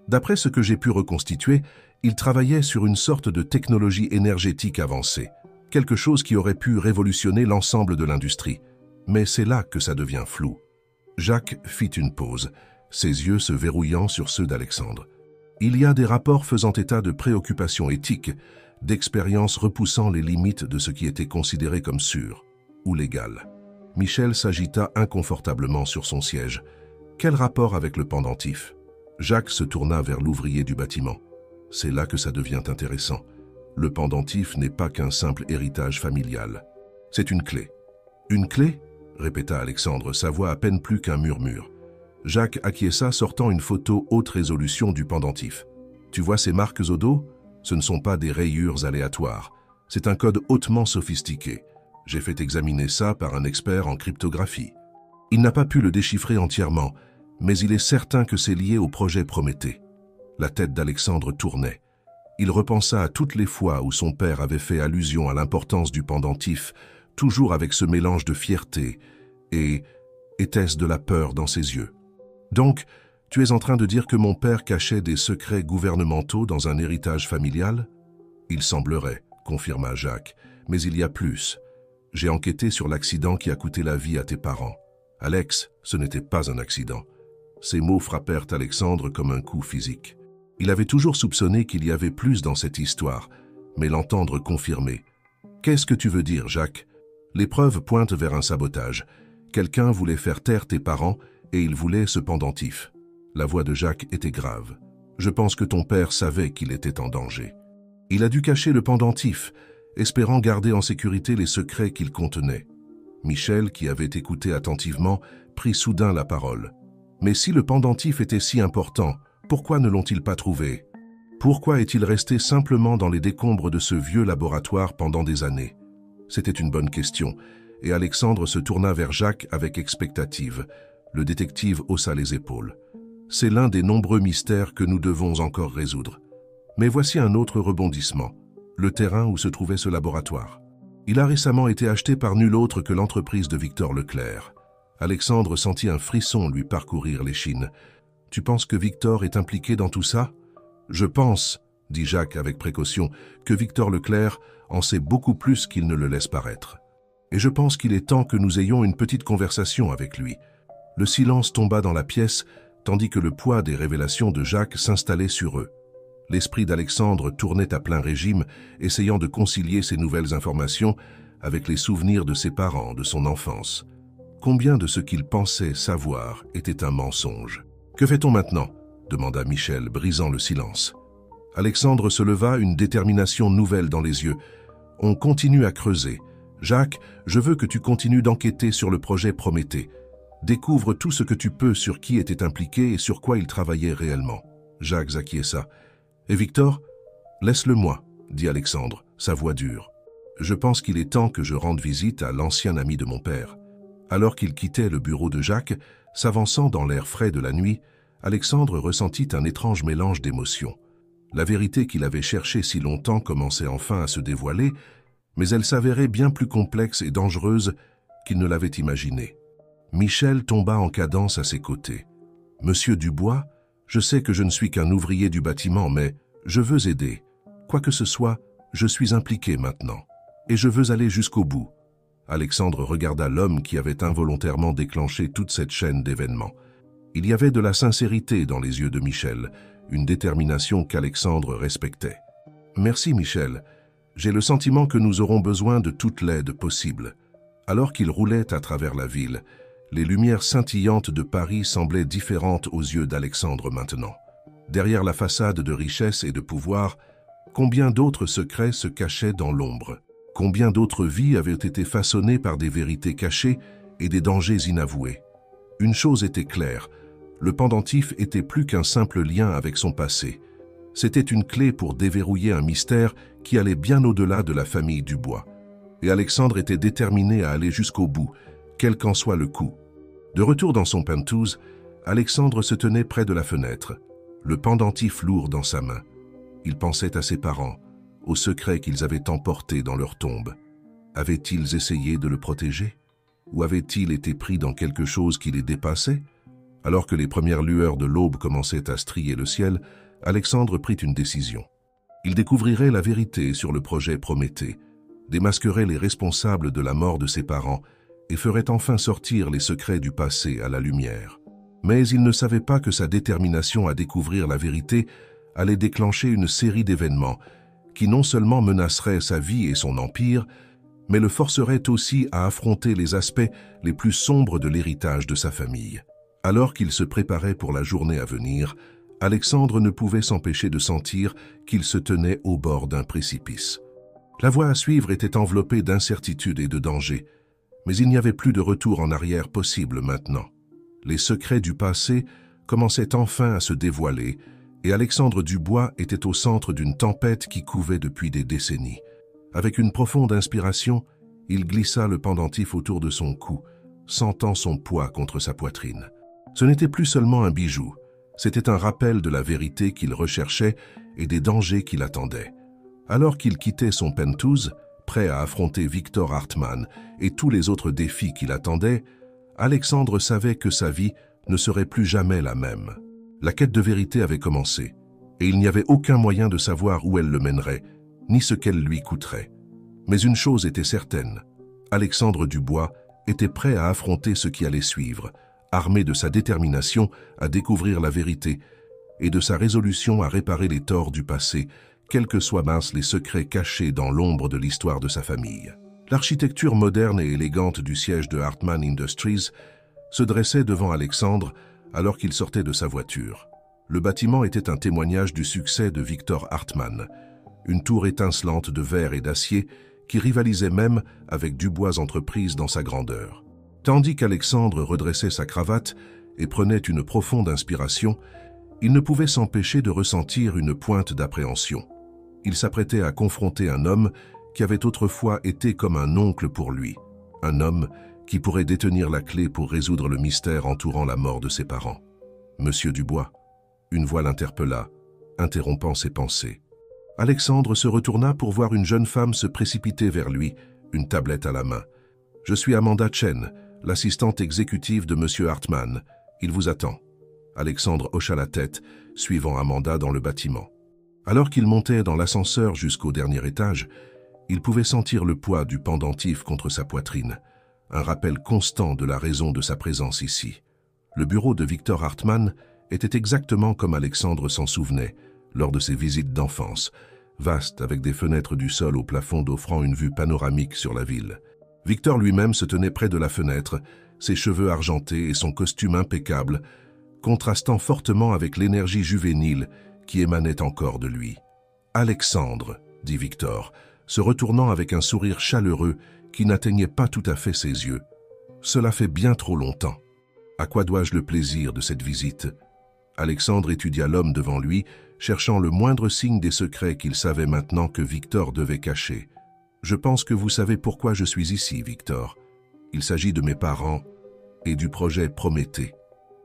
D'après ce que j'ai pu reconstituer, il travaillait sur une sorte de technologie énergétique avancée, quelque chose qui aurait pu révolutionner l'ensemble de l'industrie. Mais c'est là que ça devient flou. Jacques fit une pause, ses yeux se verrouillant sur ceux d'Alexandre. Il y a des rapports faisant état de préoccupations éthiques, d'expériences repoussant les limites de ce qui était considéré comme sûr ou légal. Michel s'agita inconfortablement sur son siège. Quel rapport avec le pendentif? Jacques se tourna vers l'ouvrier du bâtiment. C'est là que ça devient intéressant. Le pendentif n'est pas qu'un simple héritage familial. C'est une clé. Une clé? Répéta Alexandre, sa voix à peine plus qu'un murmure. Jacques acquiesça, sortant une photo haute résolution du pendentif. Tu vois ces marques au dos? Ce ne sont pas des rayures aléatoires. C'est un code hautement sophistiqué. J'ai fait examiner ça par un expert en cryptographie. Il n'a pas pu le déchiffrer entièrement, mais il est certain que c'est lié au projet Prométhée. La tête d'Alexandre tournait. Il repensa à toutes les fois où son père avait fait allusion à l'importance du pendentif, toujours avec ce mélange de fierté et était-ce de la peur dans ses yeux. Donc, tu es en train de dire que mon père cachait des secrets gouvernementaux dans un héritage familial? Il semblerait, confirma Jacques, mais il y a plus. J'ai enquêté sur l'accident qui a coûté la vie à tes parents. Alex, ce n'était pas un accident. Ces mots frappèrent Alexandre comme un coup physique. Il avait toujours soupçonné qu'il y avait plus dans cette histoire, mais l'entendre confirmer. Qu'est-ce que tu veux dire, Jacques? Les preuves pointent vers un sabotage. Quelqu'un voulait faire taire tes parents et il voulait ce pendentif. La voix de Jacques était grave. Je pense que ton père savait qu'il était en danger. Il a dû cacher le pendentif, espérant garder en sécurité les secrets qu'il contenait. Michel, qui avait écouté attentivement, prit soudain la parole. Mais si le pendentif était si important, pourquoi ne l'ont-ils pas trouvé? Pourquoi est-il resté simplement dans les décombres de ce vieux laboratoire pendant des années? C'était une bonne question, et Alexandre se tourna vers Jacques avec expectative. Le détective haussa les épaules. C'est l'un des nombreux mystères que nous devons encore résoudre. Mais voici un autre rebondissement, le terrain où se trouvait ce laboratoire. Il a récemment été acheté par nul autre que l'entreprise de Victor Leclerc. Alexandre sentit un frisson lui parcourir l'échine. « Tu penses que Victor est impliqué dans tout ça ?»« Je pense, dit Jacques avec précaution, que Victor Leclerc en sait beaucoup plus qu'il ne le laisse paraître. Et je pense qu'il est temps que nous ayons une petite conversation avec lui. » Le silence tomba dans la pièce, tandis que le poids des révélations de Jacques s'installait sur eux. L'esprit d'Alexandre tournait à plein régime, essayant de concilier ces nouvelles informations avec les souvenirs de ses parents, de son enfance. Combien de ce qu'il pensait savoir était un mensonge? « Que fait-on maintenant » demanda Michel, brisant le silence. Alexandre se leva, une détermination nouvelle dans les yeux. « On continue à creuser. Jacques, je veux que tu continues d'enquêter sur le projet Prométhée. Découvre tout ce que tu peux sur qui était impliqué et sur quoi il travaillait réellement. » Jacques acquiesça. « Et Victor? Laisse-le moi, dit Alexandre, sa voix dure. Je pense qu'il est temps que je rende visite à l'ancien ami de mon père. » Alors qu'il quittait le bureau de Jacques, s'avançant dans l'air frais de la nuit, Alexandre ressentit un étrange mélange d'émotions. La vérité qu'il avait cherchée si longtemps commençait enfin à se dévoiler, mais elle s'avérait bien plus complexe et dangereuse qu'il ne l'avait imaginé. Michel tomba en cadence à ses côtés. « Monsieur Dubois, je sais que je ne suis qu'un ouvrier du bâtiment, mais je veux aider. Quoi que ce soit, je suis impliqué maintenant. Et je veux aller jusqu'au bout. » Alexandre regarda l'homme qui avait involontairement déclenché toute cette chaîne d'événements. Il y avait de la sincérité dans les yeux de Michel, une détermination qu'Alexandre respectait. « Merci Michel, j'ai le sentiment que nous aurons besoin de toute l'aide possible. » Alors qu'il roulait à travers la ville, les lumières scintillantes de Paris semblaient différentes aux yeux d'Alexandre maintenant. Derrière la façade de richesse et de pouvoir, combien d'autres secrets se cachaient dans l'ombre? Combien d'autres vies avaient été façonnées par des vérités cachées et des dangers inavoués? Une chose était claire, le pendentif était plus qu'un simple lien avec son passé. C'était une clé pour déverrouiller un mystère qui allait bien au-delà de la famille Dubois. Et Alexandre était déterminé à aller jusqu'au bout, quel qu'en soit le coût. De retour dans son penthouse, Alexandre se tenait près de la fenêtre, le pendentif lourd dans sa main. Il pensait à ses parents, aux secrets qu'ils avaient emportés dans leur tombe. Avaient-ils essayé de le protéger? Ou avaient-ils été pris dans quelque chose qui les dépassait? Alors que les premières lueurs de l'aube commençaient à strier le ciel, Alexandre prit une décision. Il découvrirait la vérité sur le projet Prométhée, démasquerait les responsables de la mort de ses parents et ferait enfin sortir les secrets du passé à la lumière. Mais il ne savait pas que sa détermination à découvrir la vérité allait déclencher une série d'événements qui non seulement menaceraient sa vie et son empire, mais le forceraient aussi à affronter les aspects les plus sombres de l'héritage de sa famille. Alors qu'il se préparait pour la journée à venir, Alexandre ne pouvait s'empêcher de sentir qu'il se tenait au bord d'un précipice. La voie à suivre était enveloppée d'incertitude et de danger, mais il n'y avait plus de retour en arrière possible maintenant. Les secrets du passé commençaient enfin à se dévoiler, et Alexandre Dubois était au centre d'une tempête qui couvait depuis des décennies. Avec une profonde inspiration, il glissa le pendentif autour de son cou, sentant son poids contre sa poitrine. Ce n'était plus seulement un bijou, c'était un rappel de la vérité qu'il recherchait et des dangers qui l'attendaient. Alors qu'il quittait son pentouse, prêt à affronter Victor Hartmann et tous les autres défis qui l'attendaient, Alexandre savait que sa vie ne serait plus jamais la même. La quête de vérité avait commencé, et il n'y avait aucun moyen de savoir où elle le mènerait, ni ce qu'elle lui coûterait. Mais une chose était certaine, Alexandre Dubois était prêt à affronter ce qui allait suivre, armé de sa détermination à découvrir la vérité et de sa résolution à réparer les torts du passé, quels que soient minces les secrets cachés dans l'ombre de l'histoire de sa famille. L'architecture moderne et élégante du siège de Hartmann Industries se dressait devant Alexandre alors qu'il sortait de sa voiture. Le bâtiment était un témoignage du succès de Victor Hartmann, une tour étincelante de verre et d'acier qui rivalisait même avec Dubois Entreprises dans sa grandeur. Tandis qu'Alexandre redressait sa cravate et prenait une profonde inspiration, il ne pouvait s'empêcher de ressentir une pointe d'appréhension. Il s'apprêtait à confronter un homme qui avait autrefois été comme un oncle pour lui, un homme qui pourrait détenir la clé pour résoudre le mystère entourant la mort de ses parents. « Monsieur Dubois », une voix l'interpella, interrompant ses pensées. Alexandre se retourna pour voir une jeune femme se précipiter vers lui, une tablette à la main. « Je suis Amanda Chen, l'assistante exécutive de Monsieur Hartmann. Il vous attend. » Alexandre hocha la tête, suivant Amanda dans le bâtiment. Alors qu'il montait dans l'ascenseur jusqu'au dernier étage, il pouvait sentir le poids du pendentif contre sa poitrine, un rappel constant de la raison de sa présence ici. Le bureau de Victor Hartmann était exactement comme Alexandre s'en souvenait lors de ses visites d'enfance, vaste avec des fenêtres du sol au plafond offrant une vue panoramique sur la ville. Victor lui-même se tenait près de la fenêtre, ses cheveux argentés et son costume impeccable, contrastant fortement avec l'énergie juvénile qui émanait encore de lui. « Alexandre », dit Victor, se retournant avec un sourire chaleureux qui n'atteignait pas tout à fait ses yeux. « Cela fait bien trop longtemps. À quoi dois-je le plaisir de cette visite ?» Alexandre étudia l'homme devant lui, cherchant le moindre signe des secrets qu'il savait maintenant que Victor devait cacher. « Je pense que vous savez pourquoi je suis ici, Victor. Il s'agit de mes parents et du projet Prométhée. »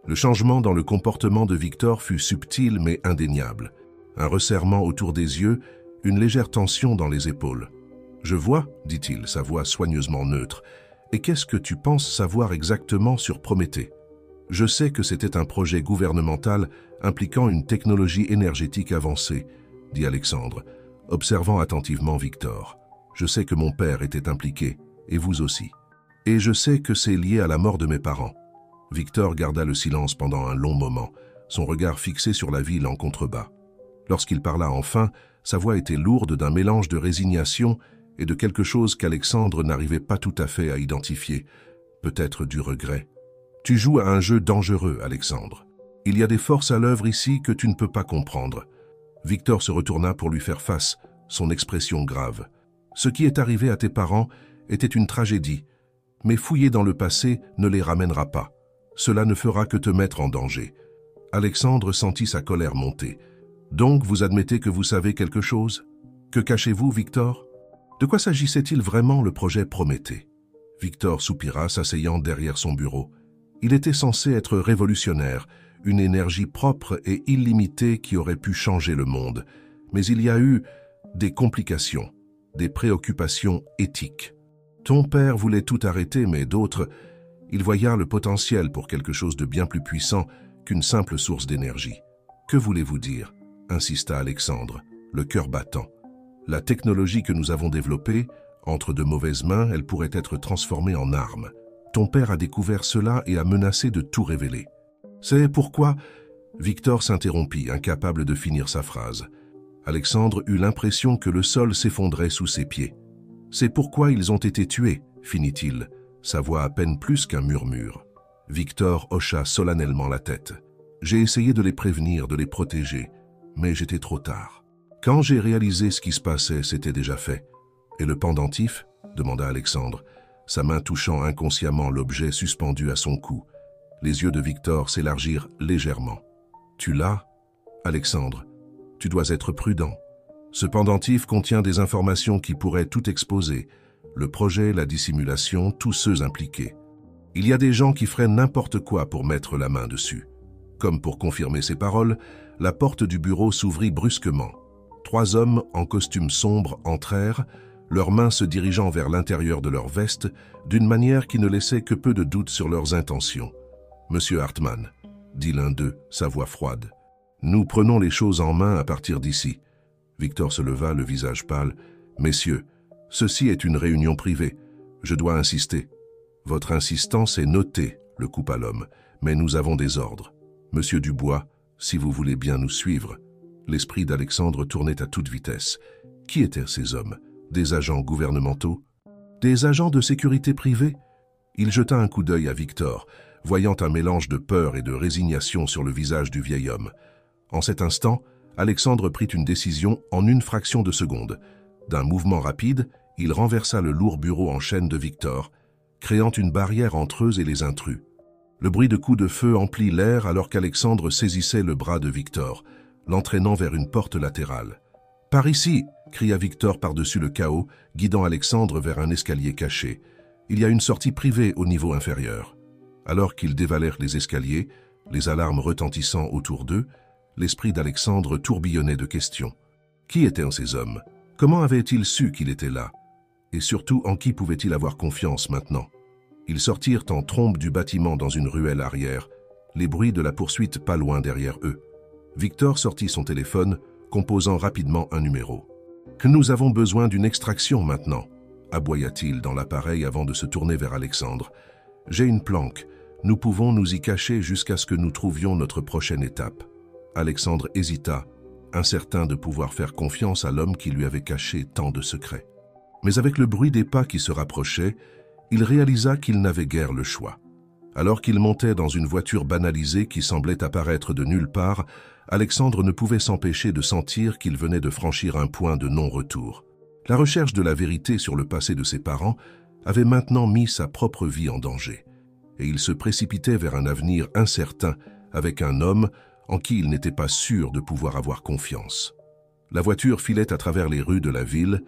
Le changement dans le comportement de Victor fut subtil mais indéniable. Un resserrement autour des yeux, une légère tension dans les épaules. « Je vois, » dit-il, sa voix soigneusement neutre. « Et qu'est-ce que tu penses savoir exactement sur Prométhée ?»« Je sais que c'était un projet gouvernemental impliquant une technologie énergétique avancée, » dit Alexandre, observant attentivement Victor. « Je sais que mon père était impliqué, et vous aussi. Et je sais que c'est lié à la mort de mes parents. » Victor garda le silence pendant un long moment, son regard fixé sur la ville en contrebas. Lorsqu'il parla enfin, sa voix était lourde d'un mélange de résignation et de quelque chose qu'Alexandre n'arrivait pas tout à fait à identifier, peut-être du regret. « Tu joues à un jeu dangereux, Alexandre. Il y a des forces à l'œuvre ici que tu ne peux pas comprendre. » Victor se retourna pour lui faire face, son expression grave. « Ce qui est arrivé à tes parents était une tragédie, mais fouiller dans le passé ne les ramènera pas. Cela ne fera que te mettre en danger. » Alexandre sentit sa colère monter. « Donc, vous admettez que vous savez quelque chose? Que cachez-vous, Victor? De quoi s'agissait-il vraiment le projet Prométhée ?» Victor soupira, s'asseyant derrière son bureau. Il était censé être révolutionnaire, une énergie propre et illimitée qui aurait pu changer le monde. Mais il y a eu des complications, des préoccupations éthiques. Ton père voulait tout arrêter, mais d'autres... Il voya le potentiel pour quelque chose de bien plus puissant qu'une simple source d'énergie. « Que voulez-vous dire ?» insista Alexandre, le cœur battant. « La technologie que nous avons développée, entre de mauvaises mains, elle pourrait être transformée en arme. Ton père a découvert cela et a menacé de tout révéler. C'est pourquoi... Victor s'interrompit, incapable de finir sa phrase. Alexandre eut l'impression que le sol s'effondrait sous ses pieds. C'est pourquoi ils ont été tués, finit-il, sa voix à peine plus qu'un murmure. Victor hocha solennellement la tête. J'ai essayé de les prévenir, de les protéger, mais j'étais trop tard. Quand j'ai réalisé ce qui se passait, c'était déjà fait. Et le pendentif? Demanda Alexandre, sa main touchant inconsciemment l'objet suspendu à son cou. Les yeux de Victor s'élargirent légèrement. Tu l'as? Alexandre, tu dois être prudent. Ce pendentif contient des informations qui pourraient tout exposer. Le projet, la dissimulation, tous ceux impliqués. Il y a des gens qui feraient n'importe quoi pour mettre la main dessus. Comme pour confirmer ses paroles, la porte du bureau s'ouvrit brusquement. 3 hommes en costume sombre entrèrent, leurs mains se dirigeant vers l'intérieur de leur veste, d'une manière qui ne laissait que peu de doute sur leurs intentions. « Monsieur Hartmann », dit l'un d'eux, sa voix froide. « Nous prenons les choses en main à partir d'ici. » Victor se leva, le visage pâle. « Messieurs, ceci est une réunion privée. Je dois insister. » « Votre insistance est notée, » le coupa l'homme, « mais nous avons des ordres. Monsieur Dubois, si vous voulez bien nous suivre. » L'esprit d'Alexandre tournait à toute vitesse. Qui étaient ces hommes? Des agents gouvernementaux? Des agents de sécurité privée? Il jeta un coup d'œil à Victor, voyant un mélange de peur et de résignation sur le visage du vieil homme. En cet instant, Alexandre prit une décision en une fraction de seconde. D'un mouvement rapide, il renversa le lourd bureau en chêne de Victor, créant une barrière entre eux et les intrus. Le bruit de coups de feu emplit l'air alors qu'Alexandre saisissait le bras de Victor, l'entraînant vers une porte latérale. « Par ici !» cria Victor par-dessus le chaos, guidant Alexandre vers un escalier caché. « Il y a une sortie privée au niveau inférieur. » Alors qu'ils dévalèrent les escaliers, les alarmes retentissant autour d'eux, l'esprit d'Alexandre tourbillonnait de questions. Qui étaient ces hommes? Comment avait-il su qu'il était là? Et surtout, en qui pouvait-il avoir confiance maintenant? Ils sortirent en trombe du bâtiment dans une ruelle arrière, les bruits de la poursuite pas loin derrière eux. Victor sortit son téléphone, composant rapidement un numéro. « Nous avons besoin d'une extraction maintenant », aboya-t-il dans l'appareil avant de se tourner vers Alexandre. « J'ai une planque. Nous pouvons nous y cacher jusqu'à ce que nous trouvions notre prochaine étape. » Alexandre hésita, incertain de pouvoir faire confiance à l'homme qui lui avait caché tant de secrets. Mais avec le bruit des pas qui se rapprochaient, il réalisa qu'il n'avait guère le choix. Alors qu'il montait dans une voiture banalisée qui semblait apparaître de nulle part, Alexandre ne pouvait s'empêcher de sentir qu'il venait de franchir un point de non-retour. La recherche de la vérité sur le passé de ses parents avait maintenant mis sa propre vie en danger, et il se précipitait vers un avenir incertain avec un homme en qui il n'était pas sûr de pouvoir avoir confiance. La voiture filait à travers les rues de la ville,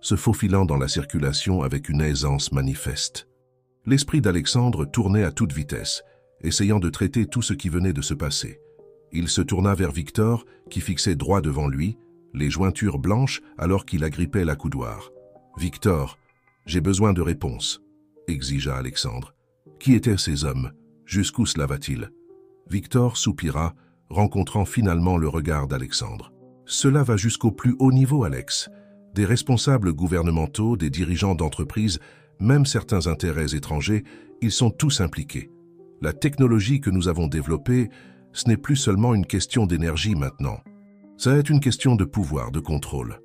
se faufilant dans la circulation avec une aisance manifeste. L'esprit d'Alexandre tournait à toute vitesse, essayant de traiter tout ce qui venait de se passer. Il se tourna vers Victor, qui fixait droit devant lui, les jointures blanches alors qu'il agrippait la coudoir. « Victor, j'ai besoin de réponses, » exigea Alexandre. Qui étaient ces hommes? Jusqu'où cela va-t-il? Victor soupira, rencontrant finalement le regard d'Alexandre. « Cela va jusqu'au plus haut niveau, Alex. Des responsables gouvernementaux, des dirigeants d'entreprises, même certains intérêts étrangers, ils sont tous impliqués. La technologie que nous avons développée, ce n'est plus seulement une question d'énergie maintenant. Ça est une question de pouvoir, de contrôle. »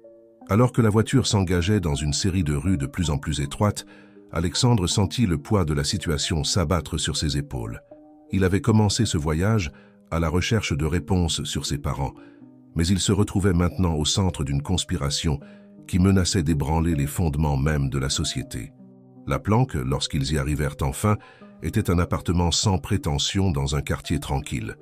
Alors que la voiture s'engageait dans une série de rues de plus en plus étroites, Alexandre sentit le poids de la situation s'abattre sur ses épaules. Il avait commencé ce voyage à la recherche de réponses sur ses parents, mais il se retrouvait maintenant au centre d'une conspiration qui menaçait d'ébranler les fondements même de la société. La planque, lorsqu'ils y arrivèrent enfin, était un appartement sans prétention dans un quartier tranquille.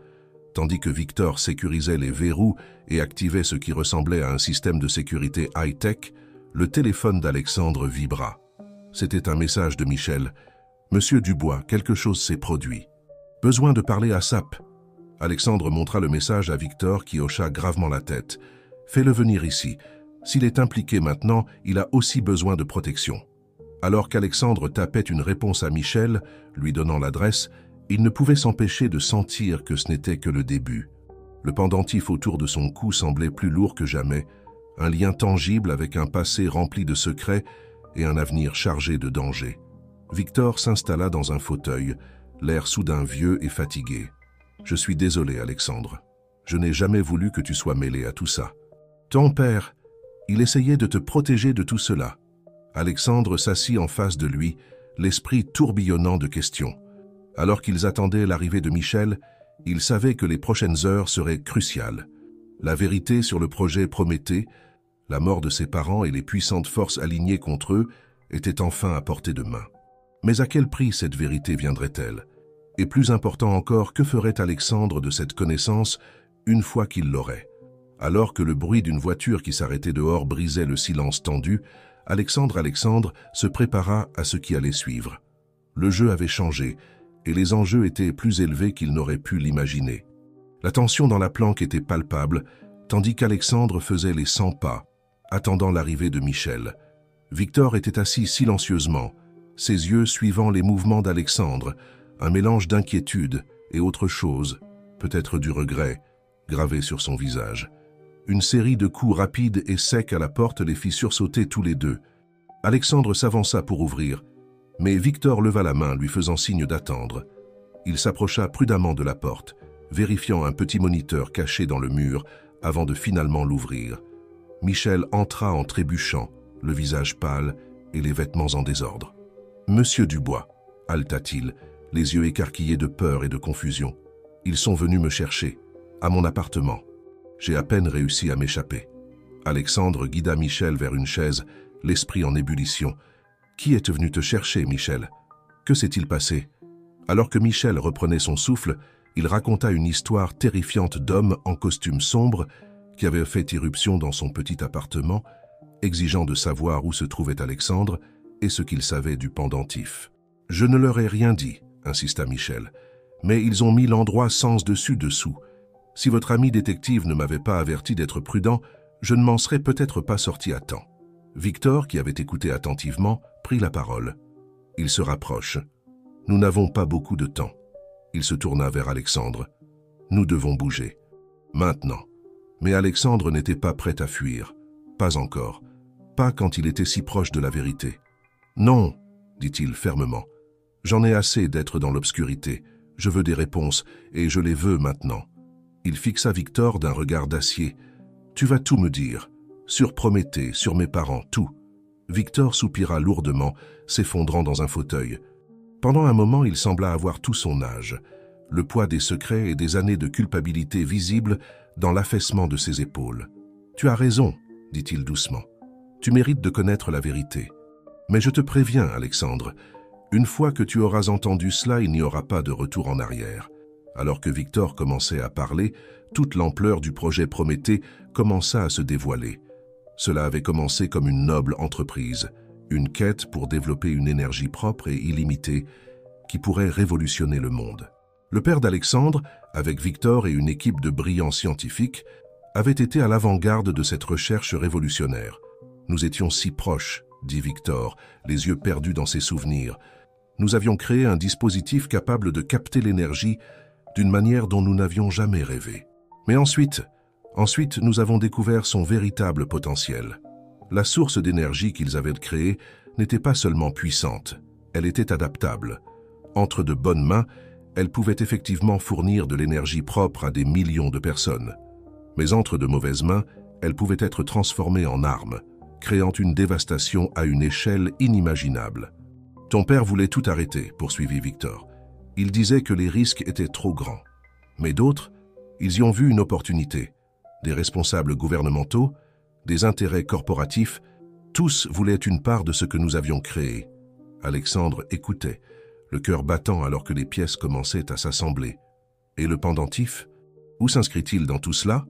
Tandis que Victor sécurisait les verrous et activait ce qui ressemblait à un système de sécurité high-tech, le téléphone d'Alexandre vibra. C'était un message de Michel. « Monsieur Dubois, quelque chose s'est produit. Besoin de parler à SAP. » Alexandre montra le message à Victor qui hocha gravement la tête. « Fais-le venir ici. S'il est impliqué maintenant, il a aussi besoin de protection. » Alors qu'Alexandre tapait une réponse à Michel, lui donnant l'adresse, il ne pouvait s'empêcher de sentir que ce n'était que le début. Le pendentif autour de son cou semblait plus lourd que jamais, un lien tangible avec un passé rempli de secrets et un avenir chargé de dangers. Victor s'installa dans un fauteuil, l'air soudain vieux et fatigué. « Je suis désolé, Alexandre. Je n'ai jamais voulu que tu sois mêlé à tout ça. Ton père, il essayait de te protéger de tout cela. Alexandre s'assit en face de lui, l'esprit tourbillonnant de questions. Alors qu'ils attendaient l'arrivée de Michel, ils savaient que les prochaines heures seraient cruciales. La vérité sur le projet Prométhée, la mort de ses parents et les puissantes forces alignées contre eux étaient enfin à portée de main. Mais à quel prix cette vérité viendrait-elle? Et plus important encore, que ferait Alexandre de cette connaissance une fois qu'il l'aurait? Alors que le bruit d'une voiture qui s'arrêtait dehors brisait le silence tendu, Alexandre se prépara à ce qui allait suivre. Le jeu avait changé, et les enjeux étaient plus élevés qu'il n'aurait pu l'imaginer. La tension dans la planque était palpable, tandis qu'Alexandre faisait les 100 pas, attendant l'arrivée de Michel. Victor était assis silencieusement, ses yeux suivant les mouvements d'Alexandre, un mélange d'inquiétude et autre chose, peut-être du regret, gravé sur son visage. Une série de coups rapides et secs à la porte les fit sursauter tous les deux. Alexandre s'avança pour ouvrir, mais Victor leva la main, lui faisant signe d'attendre. Il s'approcha prudemment de la porte, vérifiant un petit moniteur caché dans le mur avant de finalement l'ouvrir. Michel entra en trébuchant, le visage pâle et les vêtements en désordre. « Monsieur Dubois » haleta-t-il, les yeux écarquillés de peur et de confusion. « Ils sont venus me chercher, à mon appartement. J'ai à peine réussi à m'échapper. » Alexandre guida Michel vers une chaise, l'esprit en ébullition. « Qui est venu te chercher, Michel? Que s'est-il passé ?» Alors que Michel reprenait son souffle, il raconta une histoire terrifiante d'homme en costume sombre qui avait fait irruption dans son petit appartement, exigeant de savoir où se trouvait Alexandre et ce qu'il savait du pendentif. « Je ne leur ai rien dit, » insista Michel, « mais ils ont mis l'endroit sens dessus dessous. Si votre ami détective ne m'avait pas averti d'être prudent, je ne m'en serais peut-être pas sorti à temps. » Victor, qui avait écouté attentivement, prit la parole. Il se rapproche. « Nous n'avons pas beaucoup de temps. » Il se tourna vers Alexandre. « Nous devons bouger. Maintenant. » Mais Alexandre n'était pas prêt à fuir. Pas encore. Pas quand il était si proche de la vérité. « Non, » dit-il fermement. « J'en ai assez d'être dans l'obscurité. Je veux des réponses, et je les veux maintenant. » Il fixa Victor d'un regard d'acier. « Tu vas tout me dire. Sur Prométhée, sur mes parents, tout. » Victor soupira lourdement, s'effondrant dans un fauteuil. Pendant un moment, il sembla avoir tout son âge, le poids des secrets et des années de culpabilité visibles dans l'affaissement de ses épaules. « Tu as raison, » dit-il doucement. « Tu mérites de connaître la vérité. Mais je te préviens, Alexandre, une fois que tu auras entendu cela, il n'y aura pas de retour en arrière. » Alors que Victor commençait à parler, toute l'ampleur du projet Prométhée commença à se dévoiler. Cela avait commencé comme une noble entreprise, une quête pour développer une énergie propre et illimitée qui pourrait révolutionner le monde. Le père d'Alexandre, avec Victor et une équipe de brillants scientifiques, avait été à l'avant-garde de cette recherche révolutionnaire. « Nous étions si proches », dit Victor, les yeux perdus dans ses souvenirs. « Nous avions créé un dispositif capable de capter l'énergie d'une manière dont nous n'avions jamais rêvé. Mais ensuite, nous avons découvert son véritable potentiel. La source d'énergie qu'ils avaient créée n'était pas seulement puissante, elle était adaptable. Entre de bonnes mains, elle pouvait effectivement fournir de l'énergie propre à des millions de personnes. Mais entre de mauvaises mains, elle pouvait être transformée en arme, créant une dévastation à une échelle inimaginable. « Ton père voulait tout arrêter, » poursuivit Victor. Il disait que les risques étaient trop grands. Mais d'autres, ils y ont vu une opportunité. Des responsables gouvernementaux, des intérêts corporatifs, tous voulaient une part de ce que nous avions créé. Alexandre écoutait, le cœur battant alors que les pièces commençaient à s'assembler. Et le pendentif? Où s'inscrit-il dans tout cela?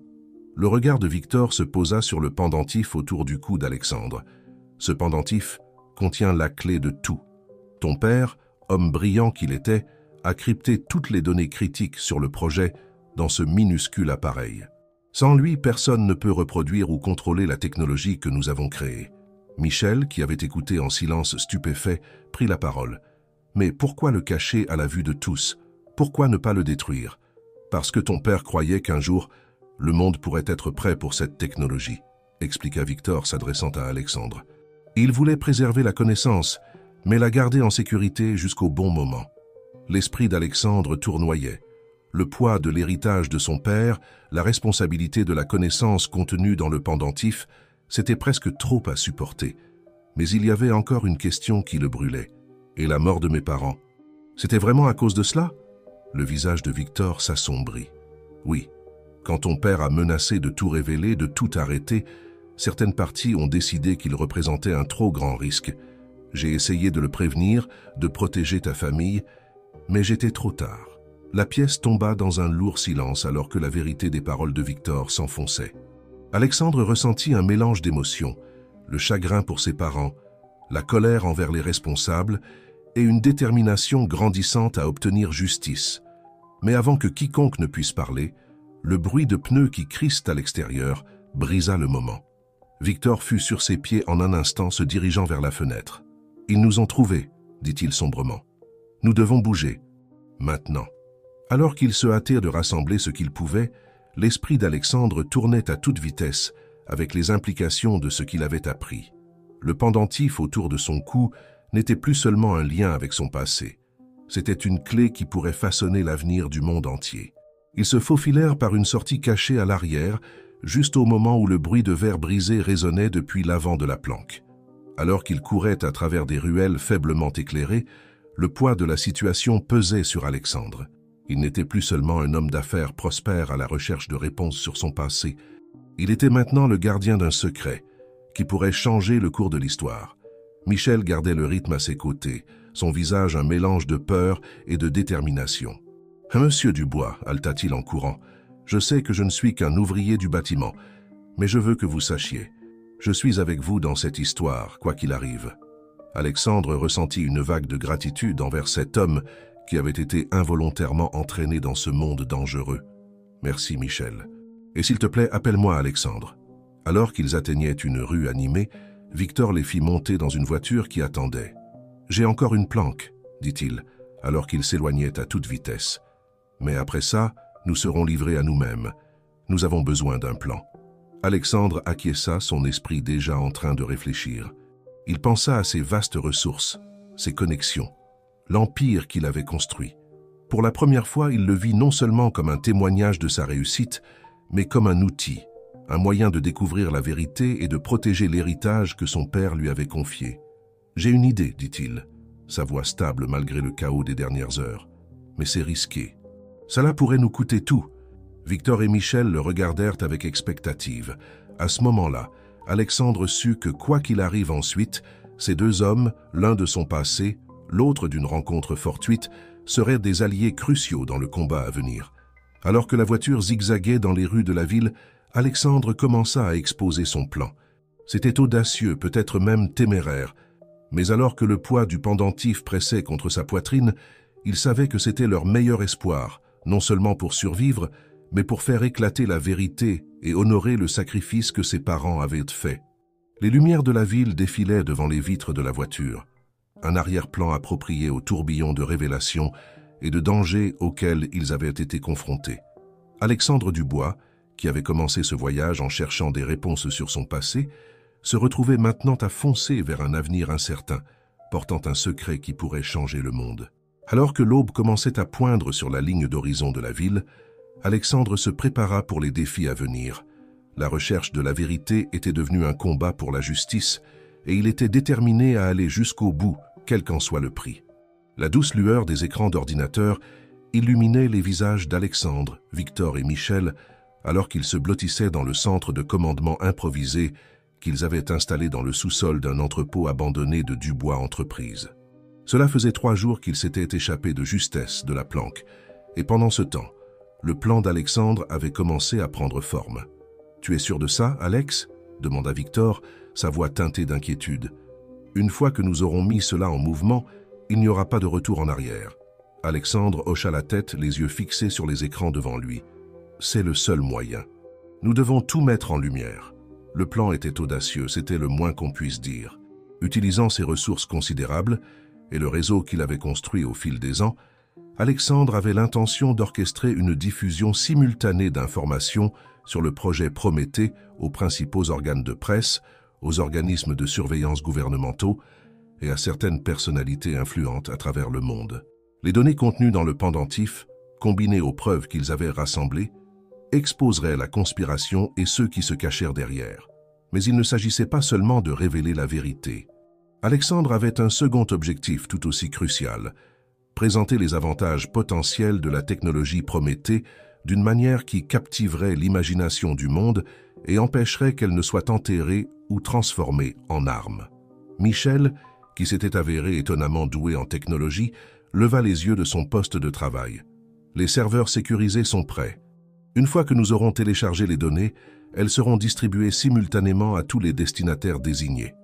Le regard de Victor se posa sur le pendentif autour du cou d'Alexandre. Ce pendentif contient la clé de tout. Ton père, homme brillant qu'il était, a crypté toutes les données critiques sur le projet dans ce minuscule appareil. Sans lui, personne ne peut reproduire ou contrôler la technologie que nous avons créée. Michel, qui avait écouté en silence stupéfait, prit la parole. « Mais pourquoi le cacher à la vue de tous? Pourquoi ne pas le détruire? Parce que ton père croyait qu'un jour, le monde pourrait être prêt pour cette technologie, » expliqua Victor s'adressant à Alexandre. Il voulait préserver la connaissance, mais la garder en sécurité jusqu'au bon moment. L'esprit d'Alexandre tournoyait. Le poids de l'héritage de son père, la responsabilité de la connaissance contenue dans le pendentif, c'était presque trop à supporter. Mais il y avait encore une question qui le brûlait. Et la mort de mes parents. C'était vraiment à cause de cela? Le visage de Victor s'assombrit. Oui, quand ton père a menacé de tout révéler, de tout arrêter, certaines parties ont décidé qu'il représentait un trop grand risque. J'ai essayé de le prévenir, de protéger ta famille, mais j'étais trop tard. La pièce tomba dans un lourd silence alors que la vérité des paroles de Victor s'enfonçait. Alexandre ressentit un mélange d'émotions, le chagrin pour ses parents, la colère envers les responsables et une détermination grandissante à obtenir justice. Mais avant que quiconque ne puisse parler, le bruit de pneus qui crissent à l'extérieur brisa le moment. Victor fut sur ses pieds en un instant, se dirigeant vers la fenêtre. « Ils nous ont trouvés », dit-il sombrement. « Nous devons bouger. Maintenant. » Alors qu'il se hâtait de rassembler ce qu'il pouvait, l'esprit d'Alexandre tournait à toute vitesse avec les implications de ce qu'il avait appris. Le pendentif autour de son cou n'était plus seulement un lien avec son passé. C'était une clé qui pourrait façonner l'avenir du monde entier. Ils se faufilèrent par une sortie cachée à l'arrière, juste au moment où le bruit de verre brisé résonnait depuis l'avant de la planque. Alors qu'ils couraient à travers des ruelles faiblement éclairées, le poids de la situation pesait sur Alexandre. Il n'était plus seulement un homme d'affaires prospère à la recherche de réponses sur son passé. Il était maintenant le gardien d'un secret qui pourrait changer le cours de l'histoire. Michel gardait le rythme à ses côtés, son visage un mélange de peur et de détermination. « Monsieur Dubois, halta-t-il en courant, je sais que je ne suis qu'un ouvrier du bâtiment, mais je veux que vous sachiez. Je suis avec vous dans cette histoire, quoi qu'il arrive. » Alexandre ressentit une vague de gratitude envers cet homme qui avait été involontairement entraîné dans ce monde dangereux. « Merci, Michel. Et s'il te plaît, appelle-moi Alexandre. » Alors qu'ils atteignaient une rue animée, Victor les fit monter dans une voiture qui attendait. « J'ai encore une planque, » dit-il, alors qu'ils s'éloignaient à toute vitesse. « Mais après ça, nous serons livrés à nous-mêmes. Nous avons besoin d'un plan. » Alexandre acquiesça, son esprit déjà en train de réfléchir. Il pensa à ses vastes ressources, ses connexions, l'empire qu'il avait construit. Pour la première fois, il le vit non seulement comme un témoignage de sa réussite, mais comme un outil, un moyen de découvrir la vérité et de protéger l'héritage que son père lui avait confié. « J'ai une idée, dit-il, sa voix stable malgré le chaos des dernières heures. Mais c'est risqué. Cela pourrait nous coûter tout. » Victor et Michel le regardèrent avec expectative. À ce moment-là, Alexandre sut que quoi qu'il arrive ensuite, ces deux hommes, l'un de son passé, l'autre d'une rencontre fortuite, seraient des alliés cruciaux dans le combat à venir. Alors que la voiture zigzaguait dans les rues de la ville, Alexandre commença à exposer son plan. C'était audacieux, peut-être même téméraire, mais alors que le poids du pendentif pressait contre sa poitrine, il savait que c'était leur meilleur espoir, non seulement pour survivre, mais pour faire éclater la vérité et honorer le sacrifice que ses parents avaient fait. Les lumières de la ville défilaient devant les vitres de la voiture, un arrière-plan approprié au tourbillon de révélations et de dangers auxquels ils avaient été confrontés. Alexandre Dubois, qui avait commencé ce voyage en cherchant des réponses sur son passé, se retrouvait maintenant à foncer vers un avenir incertain, portant un secret qui pourrait changer le monde. Alors que l'aube commençait à poindre sur la ligne d'horizon de la ville, Alexandre se prépara pour les défis à venir. La recherche de la vérité était devenue un combat pour la justice et il était déterminé à aller jusqu'au bout, quel qu'en soit le prix. La douce lueur des écrans d'ordinateur illuminait les visages d'Alexandre, Victor et Michel alors qu'ils se blottissaient dans le centre de commandement improvisé qu'ils avaient installé dans le sous-sol d'un entrepôt abandonné de Dubois Entreprises. Cela faisait 3 jours qu'ils s'étaient échappés de justesse de la planque et pendant ce temps, le plan d'Alexandre avait commencé à prendre forme. « Tu es sûr de ça, Alex ?» demanda Victor, sa voix teintée d'inquiétude. « Une fois que nous aurons mis cela en mouvement, il n'y aura pas de retour en arrière. » Alexandre hocha la tête, les yeux fixés sur les écrans devant lui. « C'est le seul moyen. Nous devons tout mettre en lumière. » Le plan était audacieux, c'était le moins qu'on puisse dire. Utilisant ses ressources considérables et le réseau qu'il avait construit au fil des ans, Alexandre avait l'intention d'orchestrer une diffusion simultanée d'informations sur le projet Prométhée aux principaux organes de presse, aux organismes de surveillance gouvernementaux et à certaines personnalités influentes à travers le monde. Les données contenues dans le pendentif, combinée aux preuves qu'ils avaient rassemblées, exposerait la conspiration et ceux qui se cachèrent derrière. Mais il ne s'agissait pas seulement de révéler la vérité. Alexandre avait un second objectif tout aussi crucial, présenter les avantages potentiels de la technologie Prométhée d'une manière qui captiverait l'imagination du monde et empêcherait qu'elle ne soit enterrée ou transformée en arme. Michel, qui s'était avéré étonnamment doué en technologie, leva les yeux de son poste de travail. Les serveurs sécurisés sont prêts. Une fois que nous aurons téléchargé les données, elles seront distribuées simultanément à tous les destinataires désignés.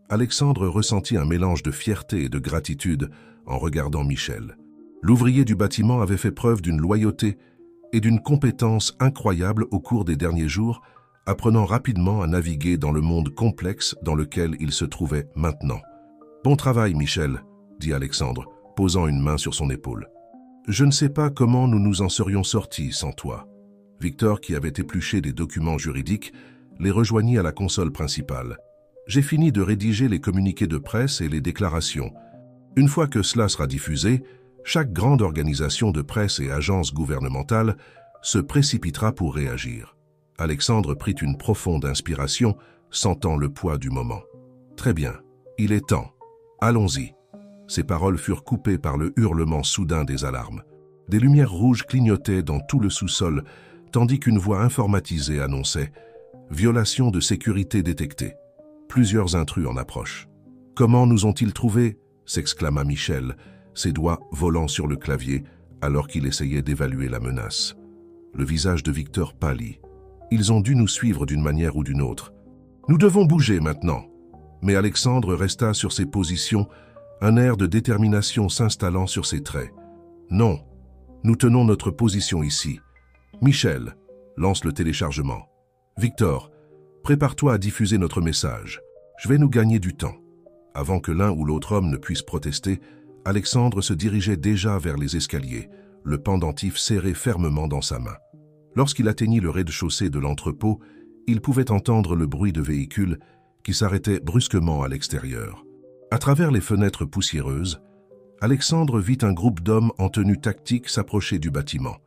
Alexandre ressentit un mélange de fierté et de gratitude en regardant Michel. L'ouvrier du bâtiment avait fait preuve d'une loyauté et d'une compétence incroyable au cours des derniers jours, apprenant rapidement à naviguer dans le monde complexe dans lequel il se trouvait maintenant. « Bon travail, Michel », dit Alexandre, posant une main sur son épaule. « Je ne sais pas comment nous nous en serions sortis sans toi. » Victor, qui avait épluché des documents juridiques, les rejoignit à la console principale. « J'ai fini de rédiger les communiqués de presse et les déclarations. Une fois que cela sera diffusé, chaque grande organisation de presse et agence gouvernementale se précipitera pour réagir. » Alexandre prit une profonde inspiration, sentant le poids du moment. « Très bien, il est temps. Allons-y. » Ces paroles furent coupées par le hurlement soudain des alarmes. Des lumières rouges clignotaient dans tout le sous-sol, tandis qu'une voix informatisée annonçait « Violation de sécurité détectée. Plusieurs intrus en approche. »« Comment nous ont-ils trouvés ?» s'exclama Michel, ses doigts volant sur le clavier alors qu'il essayait d'évaluer la menace. Le visage de Victor pâlit. « Ils ont dû nous suivre d'une manière ou d'une autre. Nous devons bouger maintenant. » Mais Alexandre resta sur ses positions, un air de détermination s'installant sur ses traits. « Non, nous tenons notre position ici. Michel, lance le téléchargement. Victor, prépare-toi à diffuser notre message. Je vais nous gagner du temps. » Avant que l'un ou l'autre homme ne puisse protester, Alexandre se dirigeait déjà vers les escaliers, le pendentif serré fermement dans sa main. Lorsqu'il atteignit le rez-de-chaussée de l'entrepôt, il pouvait entendre le bruit de véhicules qui s'arrêtaient brusquement à l'extérieur. À travers les fenêtres poussiéreuses, Alexandre vit un groupe d'hommes en tenue tactique s'approcher du bâtiment.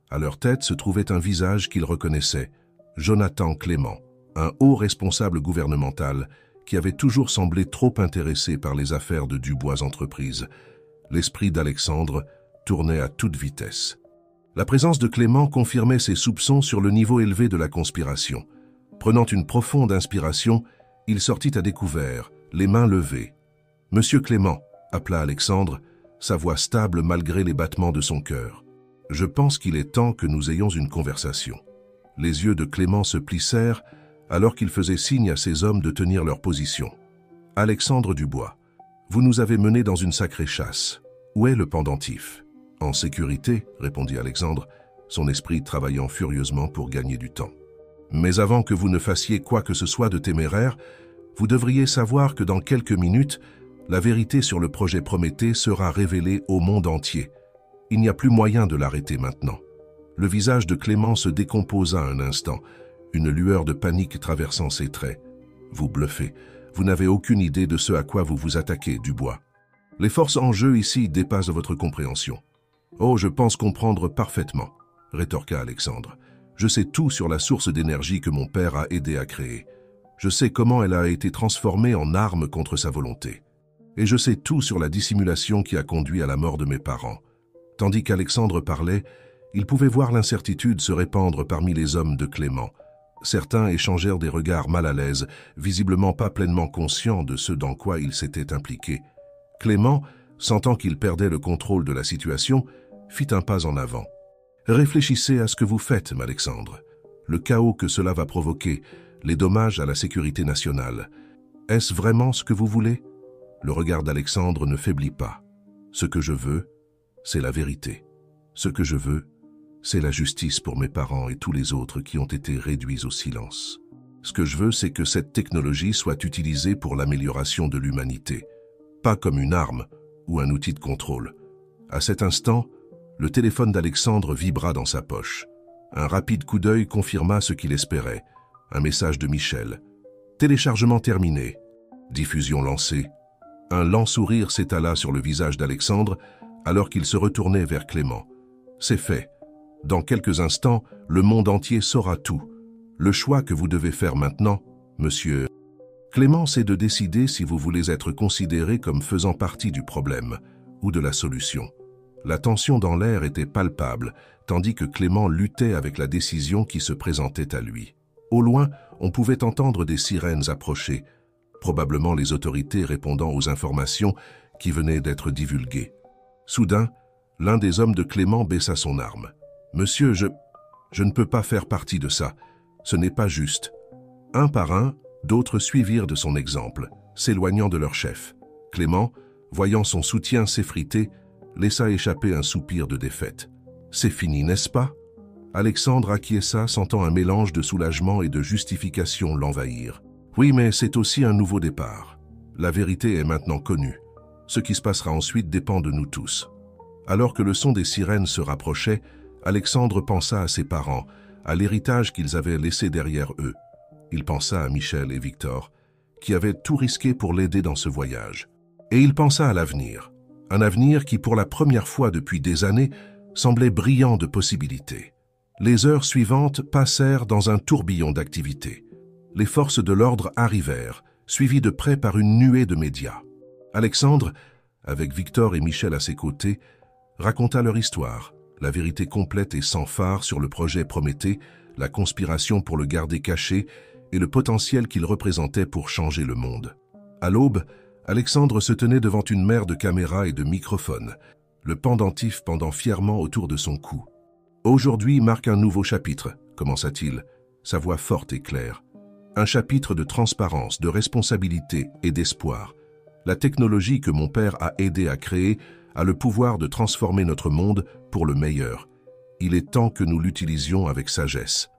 À leur tête se trouvait un visage qu'il reconnaissait, Jonathan Clément, un haut responsable gouvernemental qui avait toujours semblé trop intéressé par les affaires de Dubois Entreprises. L'esprit d'Alexandre tournait à toute vitesse. La présence de Clément confirmait ses soupçons sur le niveau élevé de la conspiration. Prenant une profonde inspiration, il sortit à découvert, les mains levées. « Monsieur Clément », appela Alexandre, sa voix stable malgré les battements de son cœur. « Je pense qu'il est temps que nous ayons une conversation. » Les yeux de Clément se plissèrent alors qu'il faisait signe à ses hommes de tenir leur position. « Alexandre Dubois, vous nous avez menés dans une sacrée chasse. Où est le pendentif ?»« En sécurité, » répondit Alexandre, son esprit travaillant furieusement pour gagner du temps. « Mais avant que vous ne fassiez quoi que ce soit de téméraire, vous devriez savoir que dans quelques minutes, la vérité sur le projet Prométhée sera révélée au monde entier. Il n'y a plus moyen de l'arrêter maintenant. » Le visage de Clément se décomposa un instant, une lueur de panique traversant ses traits. « Vous bluffez. Vous n'avez aucune idée de ce à quoi vous vous attaquez, Dubois. Les forces en jeu ici dépassent votre compréhension. »« Oh, je pense comprendre parfaitement, » rétorqua Alexandre. « Je sais tout sur la source d'énergie que mon père a aidé à créer. Je sais comment elle a été transformée en arme contre sa volonté. Et je sais tout sur la dissimulation qui a conduit à la mort de mes parents. » Tandis qu'Alexandre parlait, il pouvait voir l'incertitude se répandre parmi les hommes de Clément. Certains échangèrent des regards mal à l'aise, visiblement pas pleinement conscients de ce dans quoi ils s'étaient impliqués. Clément, sentant qu'il perdait le contrôle de la situation, fit un pas en avant. « Réfléchissez à ce que vous faites, Alexandre. Le chaos que cela va provoquer, les dommages à la sécurité nationale. Est-ce vraiment ce que vous voulez ?» Le regard d'Alexandre ne faiblit pas. « Ce que je veux, c'est la vérité. Ce que je veux, c'est la justice pour mes parents et tous les autres qui ont été réduits au silence. Ce que je veux, c'est que cette technologie soit utilisée pour l'amélioration de l'humanité, pas comme une arme ou un outil de contrôle. » À cet instant, le téléphone d'Alexandre vibra dans sa poche. Un rapide coup d'œil confirma ce qu'il espérait. Un message de Michel. « Téléchargement terminé. » Diffusion lancée. Un lent sourire s'étala sur le visage d'Alexandre alors qu'il se retournait vers Clément. C'est fait. Dans quelques instants, le monde entier saura tout. Le choix que vous devez faire maintenant, monsieur Clément, c'est de décider si vous voulez être considéré comme faisant partie du problème ou de la solution. La tension dans l'air était palpable, tandis que Clément luttait avec la décision qui se présentait à lui. Au loin, on pouvait entendre des sirènes approcher, probablement les autorités répondant aux informations qui venaient d'être divulguées. Soudain, l'un des hommes de Clément baissa son arme. « Monsieur, je ne peux pas faire partie de ça. Ce n'est pas juste. » Un par un, d'autres suivirent de son exemple, s'éloignant de leur chef. Clément, voyant son soutien s'effriter, laissa échapper un soupir de défaite. « C'est fini, n'est-ce pas ?» Alexandre acquiesça, sentant un mélange de soulagement et de justification l'envahir. « Oui, mais c'est aussi un nouveau départ. La vérité est maintenant connue. Ce qui se passera ensuite dépend de nous tous. » Alors que le son des sirènes se rapprochait, Alexandre pensa à ses parents, à l'héritage qu'ils avaient laissé derrière eux. Il pensa à Michel et Victor, qui avaient tout risqué pour l'aider dans ce voyage. Et il pensa à l'avenir, un avenir qui, pour la première fois depuis des années, semblait brillant de possibilités. Les heures suivantes passèrent dans un tourbillon d'activités. Les forces de l'ordre arrivèrent, suivies de près par une nuée de médias. Alexandre, avec Victor et Michel à ses côtés, raconta leur histoire, la vérité complète et sans phare sur le projet Prométhée, la conspiration pour le garder caché et le potentiel qu'il représentait pour changer le monde. À l'aube, Alexandre se tenait devant une mer de caméras et de microphones, le pendentif pendant fièrement autour de son cou. « Aujourd'hui marque un nouveau chapitre », commença-t-il, sa voix forte et claire. « Un chapitre de transparence, de responsabilité et d'espoir. La technologie que mon père a aidé à créer a le pouvoir de transformer notre monde pour le meilleur. Il est temps que nous l'utilisions avec sagesse. »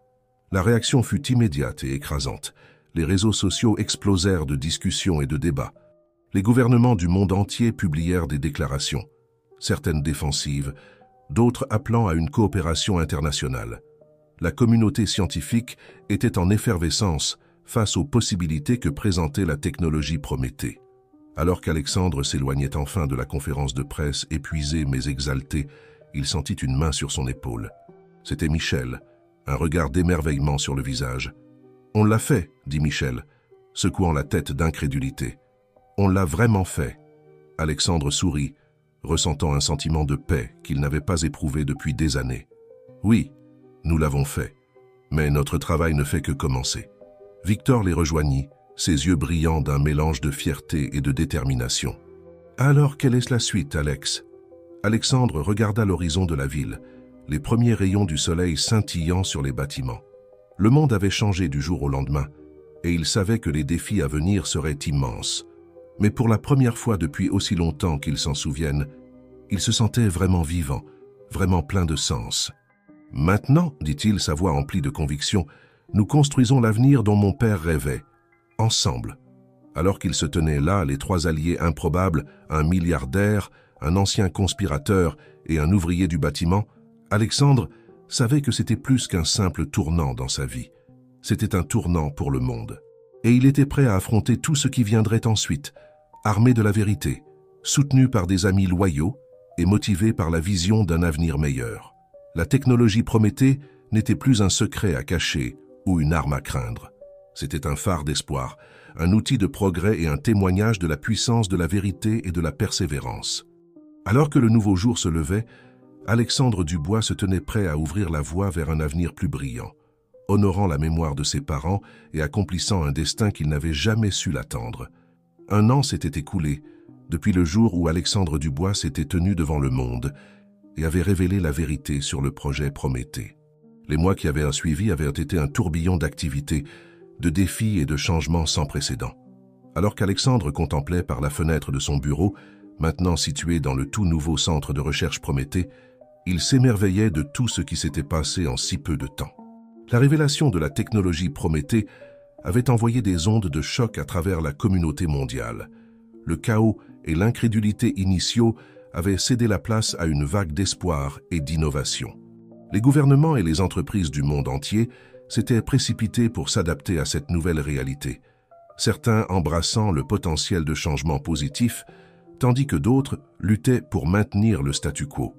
La réaction fut immédiate et écrasante. Les réseaux sociaux explosèrent de discussions et de débats. Les gouvernements du monde entier publièrent des déclarations, certaines défensives, d'autres appelant à une coopération internationale. La communauté scientifique était en effervescence face aux possibilités que présentait la technologie Prométhée. Alors qu'Alexandre s'éloignait enfin de la conférence de presse, épuisé mais exalté, il sentit une main sur son épaule. C'était Michel, un regard d'émerveillement sur le visage. « On l'a fait », dit Michel, secouant la tête d'incrédulité. « On l'a vraiment fait. » Alexandre sourit, ressentant un sentiment de paix qu'il n'avait pas éprouvé depuis des années. « Oui, nous l'avons fait, mais notre travail ne fait que commencer. » Victor les rejoignit, ses yeux brillants d'un mélange de fierté et de détermination. « Alors, quelle est la suite, Alex ?» Alexandre regarda l'horizon de la ville, les premiers rayons du soleil scintillant sur les bâtiments. Le monde avait changé du jour au lendemain, et il savait que les défis à venir seraient immenses. Mais pour la première fois depuis aussi longtemps qu'il s'en souvienne, il se sentait vraiment vivant, vraiment plein de sens. « Maintenant, dit-il, sa voix emplie de conviction, nous construisons l'avenir dont mon père rêvait, ensemble. » Alors qu'ils se tenaient là, les trois alliés improbables, un milliardaire, un ancien conspirateur et un ouvrier du bâtiment, Alexandre savait que c'était plus qu'un simple tournant dans sa vie. C'était un tournant pour le monde. Et il était prêt à affronter tout ce qui viendrait ensuite, armé de la vérité, soutenu par des amis loyaux et motivé par la vision d'un avenir meilleur. La technologie Prométhée n'était plus un secret à cacher ou une arme à craindre. C'était un phare d'espoir, un outil de progrès et un témoignage de la puissance de la vérité et de la persévérance. Alors que le nouveau jour se levait, Alexandre Dubois se tenait prêt à ouvrir la voie vers un avenir plus brillant, honorant la mémoire de ses parents et accomplissant un destin qu'il n'avait jamais su l'attendre. Un an s'était écoulé, depuis le jour où Alexandre Dubois s'était tenu devant le monde et avait révélé la vérité sur le projet Prométhée. Les mois qui avaient suivi avaient été un tourbillon d'activités, de défis et de changements sans précédent. Alors qu'Alexandre contemplait par la fenêtre de son bureau, maintenant situé dans le tout nouveau centre de recherche Prométhée, il s'émerveillait de tout ce qui s'était passé en si peu de temps. La révélation de la technologie Prométhée avait envoyé des ondes de choc à travers la communauté mondiale. Le chaos et l'incrédulité initiaux avaient cédé la place à une vague d'espoir et d'innovation. Les gouvernements et les entreprises du monde entier s'étaient précipités pour s'adapter à cette nouvelle réalité, certains embrassant le potentiel de changement positif, tandis que d'autres luttaient pour maintenir le statu quo.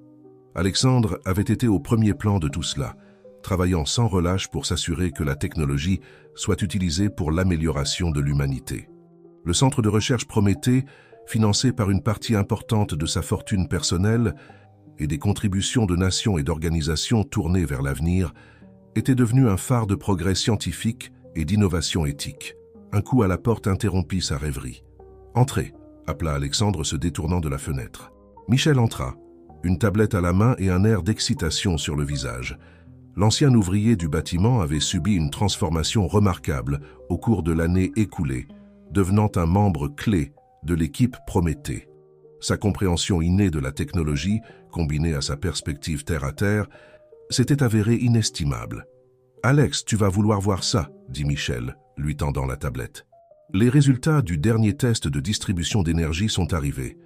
Alexandre avait été au premier plan de tout cela, travaillant sans relâche pour s'assurer que la technologie soit utilisée pour l'amélioration de l'humanité. Le centre de recherche Prométhée, financé par une partie importante de sa fortune personnelle et des contributions de nations et d'organisations tournées vers l'avenir, était devenu un phare de progrès scientifique et d'innovation éthique. Un coup à la porte interrompit sa rêverie. « Entrez !» appela Alexandre se détournant de la fenêtre. Michel entra, une tablette à la main et un air d'excitation sur le visage. L'ancien ouvrier du bâtiment avait subi une transformation remarquable au cours de l'année écoulée, devenant un membre clé de l'équipe Prométhée. Sa compréhension innée de la technologie, combinée à sa perspective terre-à-terre, s'était avérée inestimable. « Alex, tu vas vouloir voir ça », dit Michel, lui tendant la tablette. Les résultats du dernier test de distribution d'énergie sont arrivés.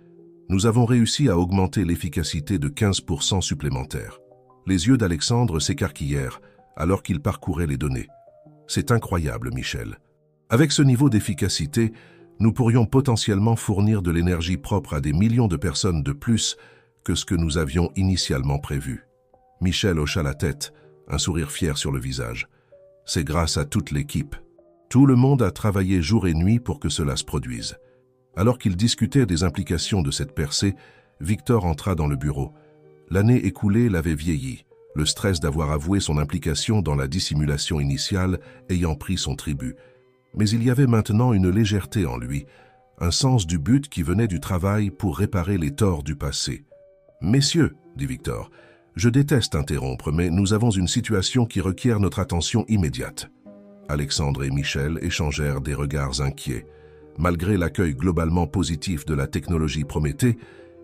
Nous avons réussi à augmenter l'efficacité de 15% supplémentaire. Les yeux d'Alexandre s'écarquillèrent alors qu'il parcourait les données. « C'est incroyable, Michel. Avec ce niveau d'efficacité, nous pourrions potentiellement fournir de l'énergie propre à des millions de personnes de plus que ce que nous avions initialement prévu. » Michel hocha la tête, un sourire fier sur le visage. « C'est grâce à toute l'équipe. Tout le monde a travaillé jour et nuit pour que cela se produise. » Alors qu'ils discutaient des implications de cette percée, Victor entra dans le bureau. L'année écoulée l'avait vieilli, le stress d'avoir avoué son implication dans la dissimulation initiale ayant pris son tribut. Mais il y avait maintenant une légèreté en lui, un sens du but qui venait du travail pour réparer les torts du passé. « Messieurs, » dit Victor, « je déteste interrompre, mais nous avons une situation qui requiert notre attention immédiate. » Alexandre et Michel échangèrent des regards inquiets. Malgré l'accueil globalement positif de la technologie Prométhée,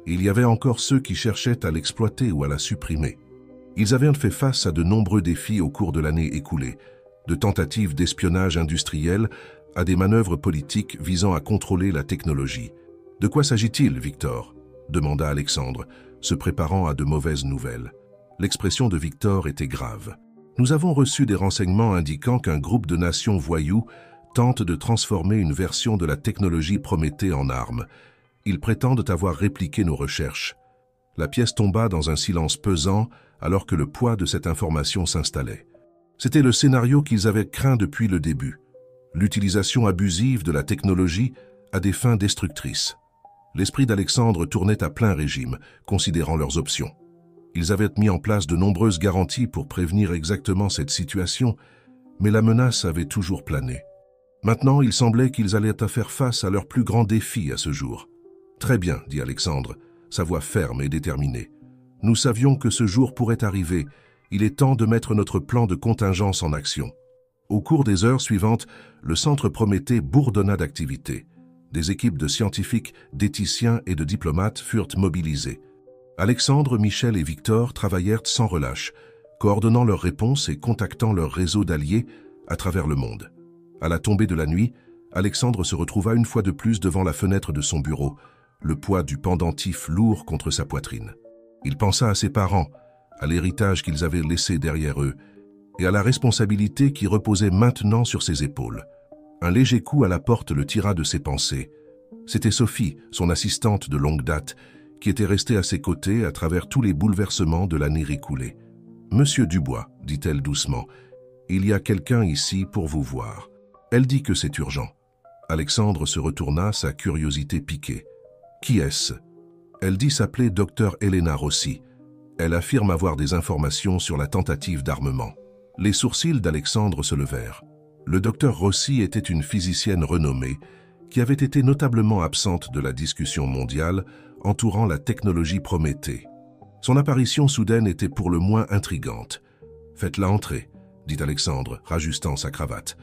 il y avait encore ceux qui cherchaient à l'exploiter ou à la supprimer. Ils avaient fait face à de nombreux défis au cours de l'année écoulée, de tentatives d'espionnage industriel à des manœuvres politiques visant à contrôler la technologie. « De quoi s'agit-il, Victor ?» demanda Alexandre, se préparant à de mauvaises nouvelles. L'expression de Victor était grave. « Nous avons reçu des renseignements indiquant qu'un groupe de nations voyous tente de transformer une version de la technologie Prométhée en arme. Ils prétendent avoir répliqué nos recherches. » La pièce tomba dans un silence pesant alors que le poids de cette information s'installait. C'était le scénario qu'ils avaient craint depuis le début. L'utilisation abusive de la technologie à des fins destructrices. L'esprit d'Alexandre tournait à plein régime, considérant leurs options. Ils avaient mis en place de nombreuses garanties pour prévenir exactement cette situation, mais la menace avait toujours plané. Maintenant, il semblait qu'ils allaient faire face à leur plus grand défi à ce jour. « Très bien, » dit Alexandre, sa voix ferme et déterminée. « Nous savions que ce jour pourrait arriver. Il est temps de mettre notre plan de contingence en action. » Au cours des heures suivantes, le centre Prométhée bourdonna d'activité. Des équipes de scientifiques, d'éthiciens et de diplomates furent mobilisées. Alexandre, Michel et Victor travaillèrent sans relâche, coordonnant leurs réponses et contactant leur réseau d'alliés à travers le monde. À la tombée de la nuit, Alexandre se retrouva une fois de plus devant la fenêtre de son bureau, le poids du pendentif lourd contre sa poitrine. Il pensa à ses parents, à l'héritage qu'ils avaient laissé derrière eux, et à la responsabilité qui reposait maintenant sur ses épaules. Un léger coup à la porte le tira de ses pensées. C'était Sophie, son assistante de longue date, qui était restée à ses côtés à travers tous les bouleversements de l'année écoulée. « Monsieur Dubois, dit-elle doucement, il y a quelqu'un ici pour vous voir. » Elle dit que c'est urgent. Alexandre se retourna, sa curiosité piquée. « Qui est-ce » Elle dit s'appeler Dr Elena Rossi. Elle affirme avoir des informations sur la tentative d'armement. Les sourcils d'Alexandre se levèrent. Le docteur Rossi était une physicienne renommée qui avait été notablement absente de la discussion mondiale entourant la technologie Prométhée. Son apparition soudaine était pour le moins intrigante. « Faites-la entrer », dit Alexandre, rajustant sa cravate.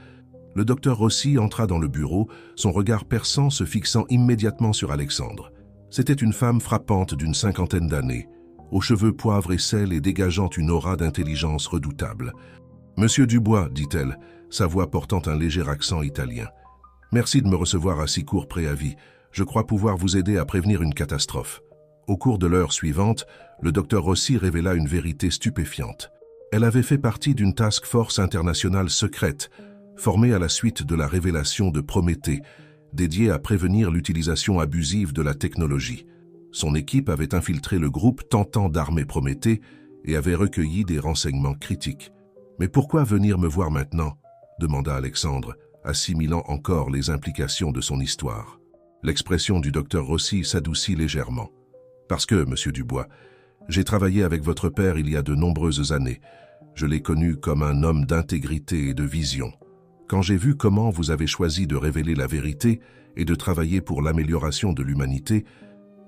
Le docteur Rossi entra dans le bureau, son regard perçant se fixant immédiatement sur Alexandre. C'était une femme frappante d'une 50aine d'années, aux cheveux poivre et sel et dégageant une aura d'intelligence redoutable. « Monsieur Dubois, dit-elle, sa voix portant un léger accent italien. « Merci de me recevoir à si court préavis. Je crois pouvoir vous aider à prévenir une catastrophe. » Au cours de l'heure suivante, le docteur Rossi révéla une vérité stupéfiante. Elle avait fait partie d'une task force internationale secrète, formée à la suite de la révélation de Prométhée, dédiée à prévenir l'utilisation abusive de la technologie. Son équipe avait infiltré le groupe tentant d'armer Prométhée et avait recueilli des renseignements critiques. « Mais pourquoi venir me voir maintenant ?» demanda Alexandre, assimilant encore les implications de son histoire. L'expression du docteur Rossi s'adoucit légèrement. « Parce que, monsieur Dubois, j'ai travaillé avec votre père il y a de nombreuses années. Je l'ai connu comme un homme d'intégrité et de vision. Quand j'ai vu comment vous avez choisi de révéler la vérité et de travailler pour l'amélioration de l'humanité,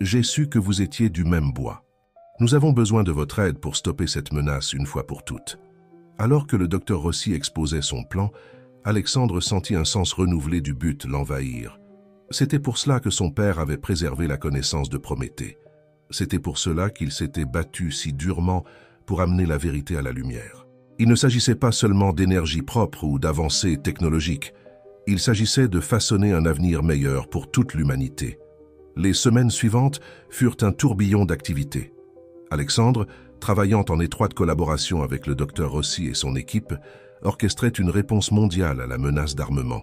j'ai su que vous étiez du même bois. Nous avons besoin de votre aide pour stopper cette menace une fois pour toutes. » Alors que le docteur Rossi exposait son plan, Alexandre sentit un sens renouvelé du but l'envahir. C'était pour cela que son père avait préservé la connaissance de Prométhée. C'était pour cela qu'il s'était battu si durement pour amener la vérité à la lumière. Il ne s'agissait pas seulement d'énergie propre ou d'avancées technologiques. Il s'agissait de façonner un avenir meilleur pour toute l'humanité. Les semaines suivantes furent un tourbillon d'activités. Alexandre, travaillant en étroite collaboration avec le docteur Rossi et son équipe, orchestrait une réponse mondiale à la menace d'armement.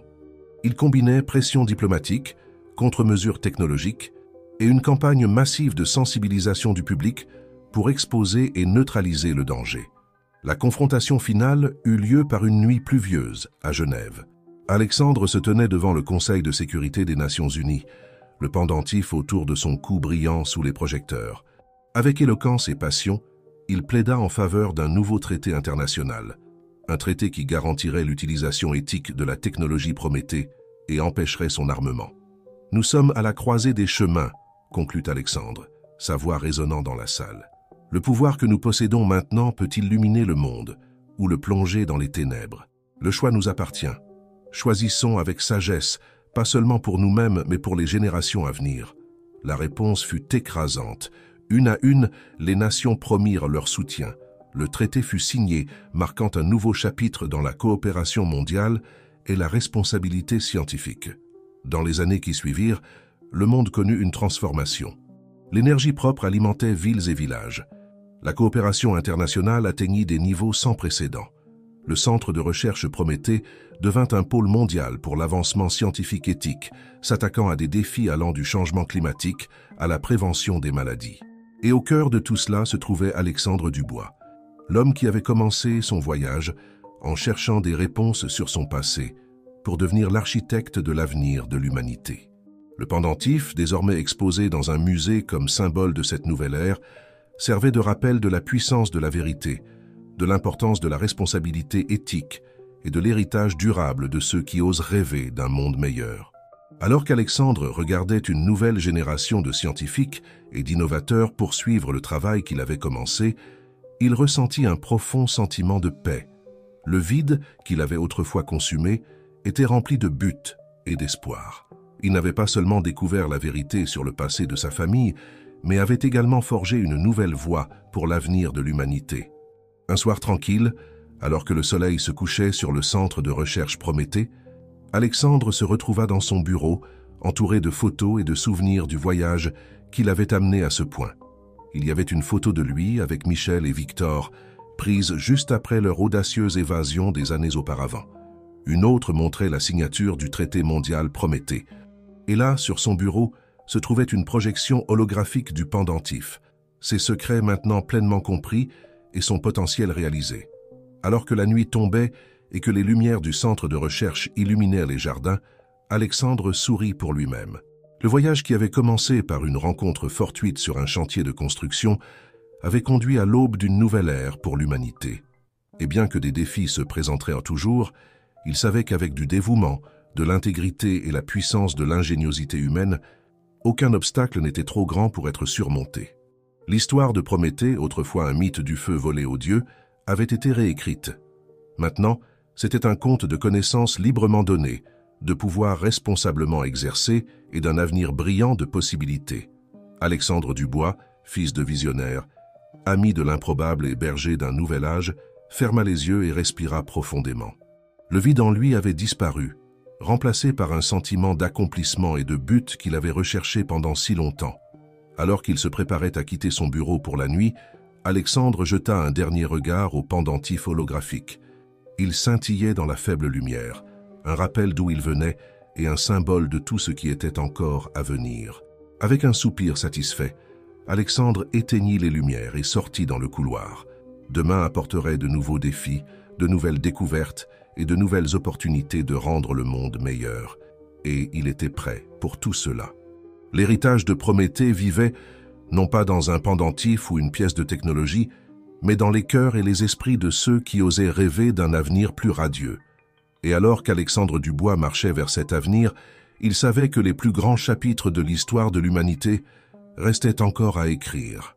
Il combinait pression diplomatique, contre-mesures technologiques et une campagne massive de sensibilisation du public pour exposer et neutraliser le danger. La confrontation finale eut lieu par une nuit pluvieuse à Genève. Alexandre se tenait devant le Conseil de sécurité des Nations Unies, le pendentif autour de son cou brillant sous les projecteurs. Avec éloquence et passion, il plaida en faveur d'un nouveau traité international, un traité qui garantirait l'utilisation éthique de la technologie Prométhée et empêcherait son armement. « Nous sommes à la croisée des chemins », conclut Alexandre, sa voix résonnant dans la salle. « Le pouvoir que nous possédons maintenant peut illuminer le monde ou le plonger dans les ténèbres. Le choix nous appartient. Choisissons avec sagesse, pas seulement pour nous-mêmes, mais pour les générations à venir. » La réponse fut écrasante. Une à une, les nations promirent leur soutien. Le traité fut signé, marquant un nouveau chapitre dans la coopération mondiale et la responsabilité scientifique. Dans les années qui suivirent, le monde connut une transformation. L'énergie propre alimentait villes et villages. La coopération internationale atteignit des niveaux sans précédent. Le centre de recherche Prométhée devint un pôle mondial pour l'avancement scientifique éthique, s'attaquant à des défis allant du changement climatique à la prévention des maladies. Et au cœur de tout cela se trouvait Alexandre Dubois, l'homme qui avait commencé son voyage en cherchant des réponses sur son passé pour devenir l'architecte de l'avenir de l'humanité. Le pendentif, désormais exposé dans un musée comme symbole de cette nouvelle ère, servait de rappel de la puissance de la vérité, de l'importance de la responsabilité éthique et de l'héritage durable de ceux qui osent rêver d'un monde meilleur. Alors qu'Alexandre regardait une nouvelle génération de scientifiques et d'innovateurs poursuivre le travail qu'il avait commencé, il ressentit un profond sentiment de paix. Le vide qu'il avait autrefois consumé était rempli de buts et d'espoir. Il n'avait pas seulement découvert la vérité sur le passé de sa famille, mais avait également forgé une nouvelle voie pour l'avenir de l'humanité. Un soir tranquille, alors que le soleil se couchait sur le centre de recherche Prométhée, Alexandre se retrouva dans son bureau, entouré de photos et de souvenirs du voyage qui l'avait amené à ce point. Il y avait une photo de lui avec Michel et Victor, prise juste après leur audacieuse évasion des années auparavant. Une autre montrait la signature du traité mondial Prométhée. Et là, sur son bureau, se trouvait une projection holographique du pendentif, ses secrets maintenant pleinement compris et son potentiel réalisé. Alors que la nuit tombait et que les lumières du centre de recherche illuminèrent les jardins, Alexandre sourit pour lui-même. Le voyage qui avait commencé par une rencontre fortuite sur un chantier de construction avait conduit à l'aube d'une nouvelle ère pour l'humanité. Et bien que des défis se présenteraient toujours, il savait qu'avec du dévouement, de l'intégrité et la puissance de l'ingéniosité humaine, aucun obstacle n'était trop grand pour être surmonté. L'histoire de Prométhée, autrefois un mythe du feu volé aux dieux, avait été réécrite. Maintenant, c'était un conte de connaissances librement données, de pouvoirs responsablement exercés et d'un avenir brillant de possibilités. Alexandre Dubois, fils de visionnaire, ami de l'improbable et berger d'un nouvel âge, ferma les yeux et respira profondément. Le vide en lui avait disparu, remplacé par un sentiment d'accomplissement et de but qu'il avait recherché pendant si longtemps. Alors qu'il se préparait à quitter son bureau pour la nuit, Alexandre jeta un dernier regard au pendentif holographique. Il scintillait dans la faible lumière, un rappel d'où il venait et un symbole de tout ce qui était encore à venir. Avec un soupir satisfait, Alexandre éteignit les lumières et sortit dans le couloir. Demain apporterait de nouveaux défis, de nouvelles découvertes et de nouvelles opportunités de rendre le monde meilleur. Et il était prêt pour tout cela. L'héritage de Prométhée vivait non pas dans un pendentif ou une pièce de technologie, mais dans les cœurs et les esprits de ceux qui osaient rêver d'un avenir plus radieux. Et alors qu'Alexandre Dubois marchait vers cet avenir, il savait que les plus grands chapitres de l'histoire de l'humanité restaient encore à écrire.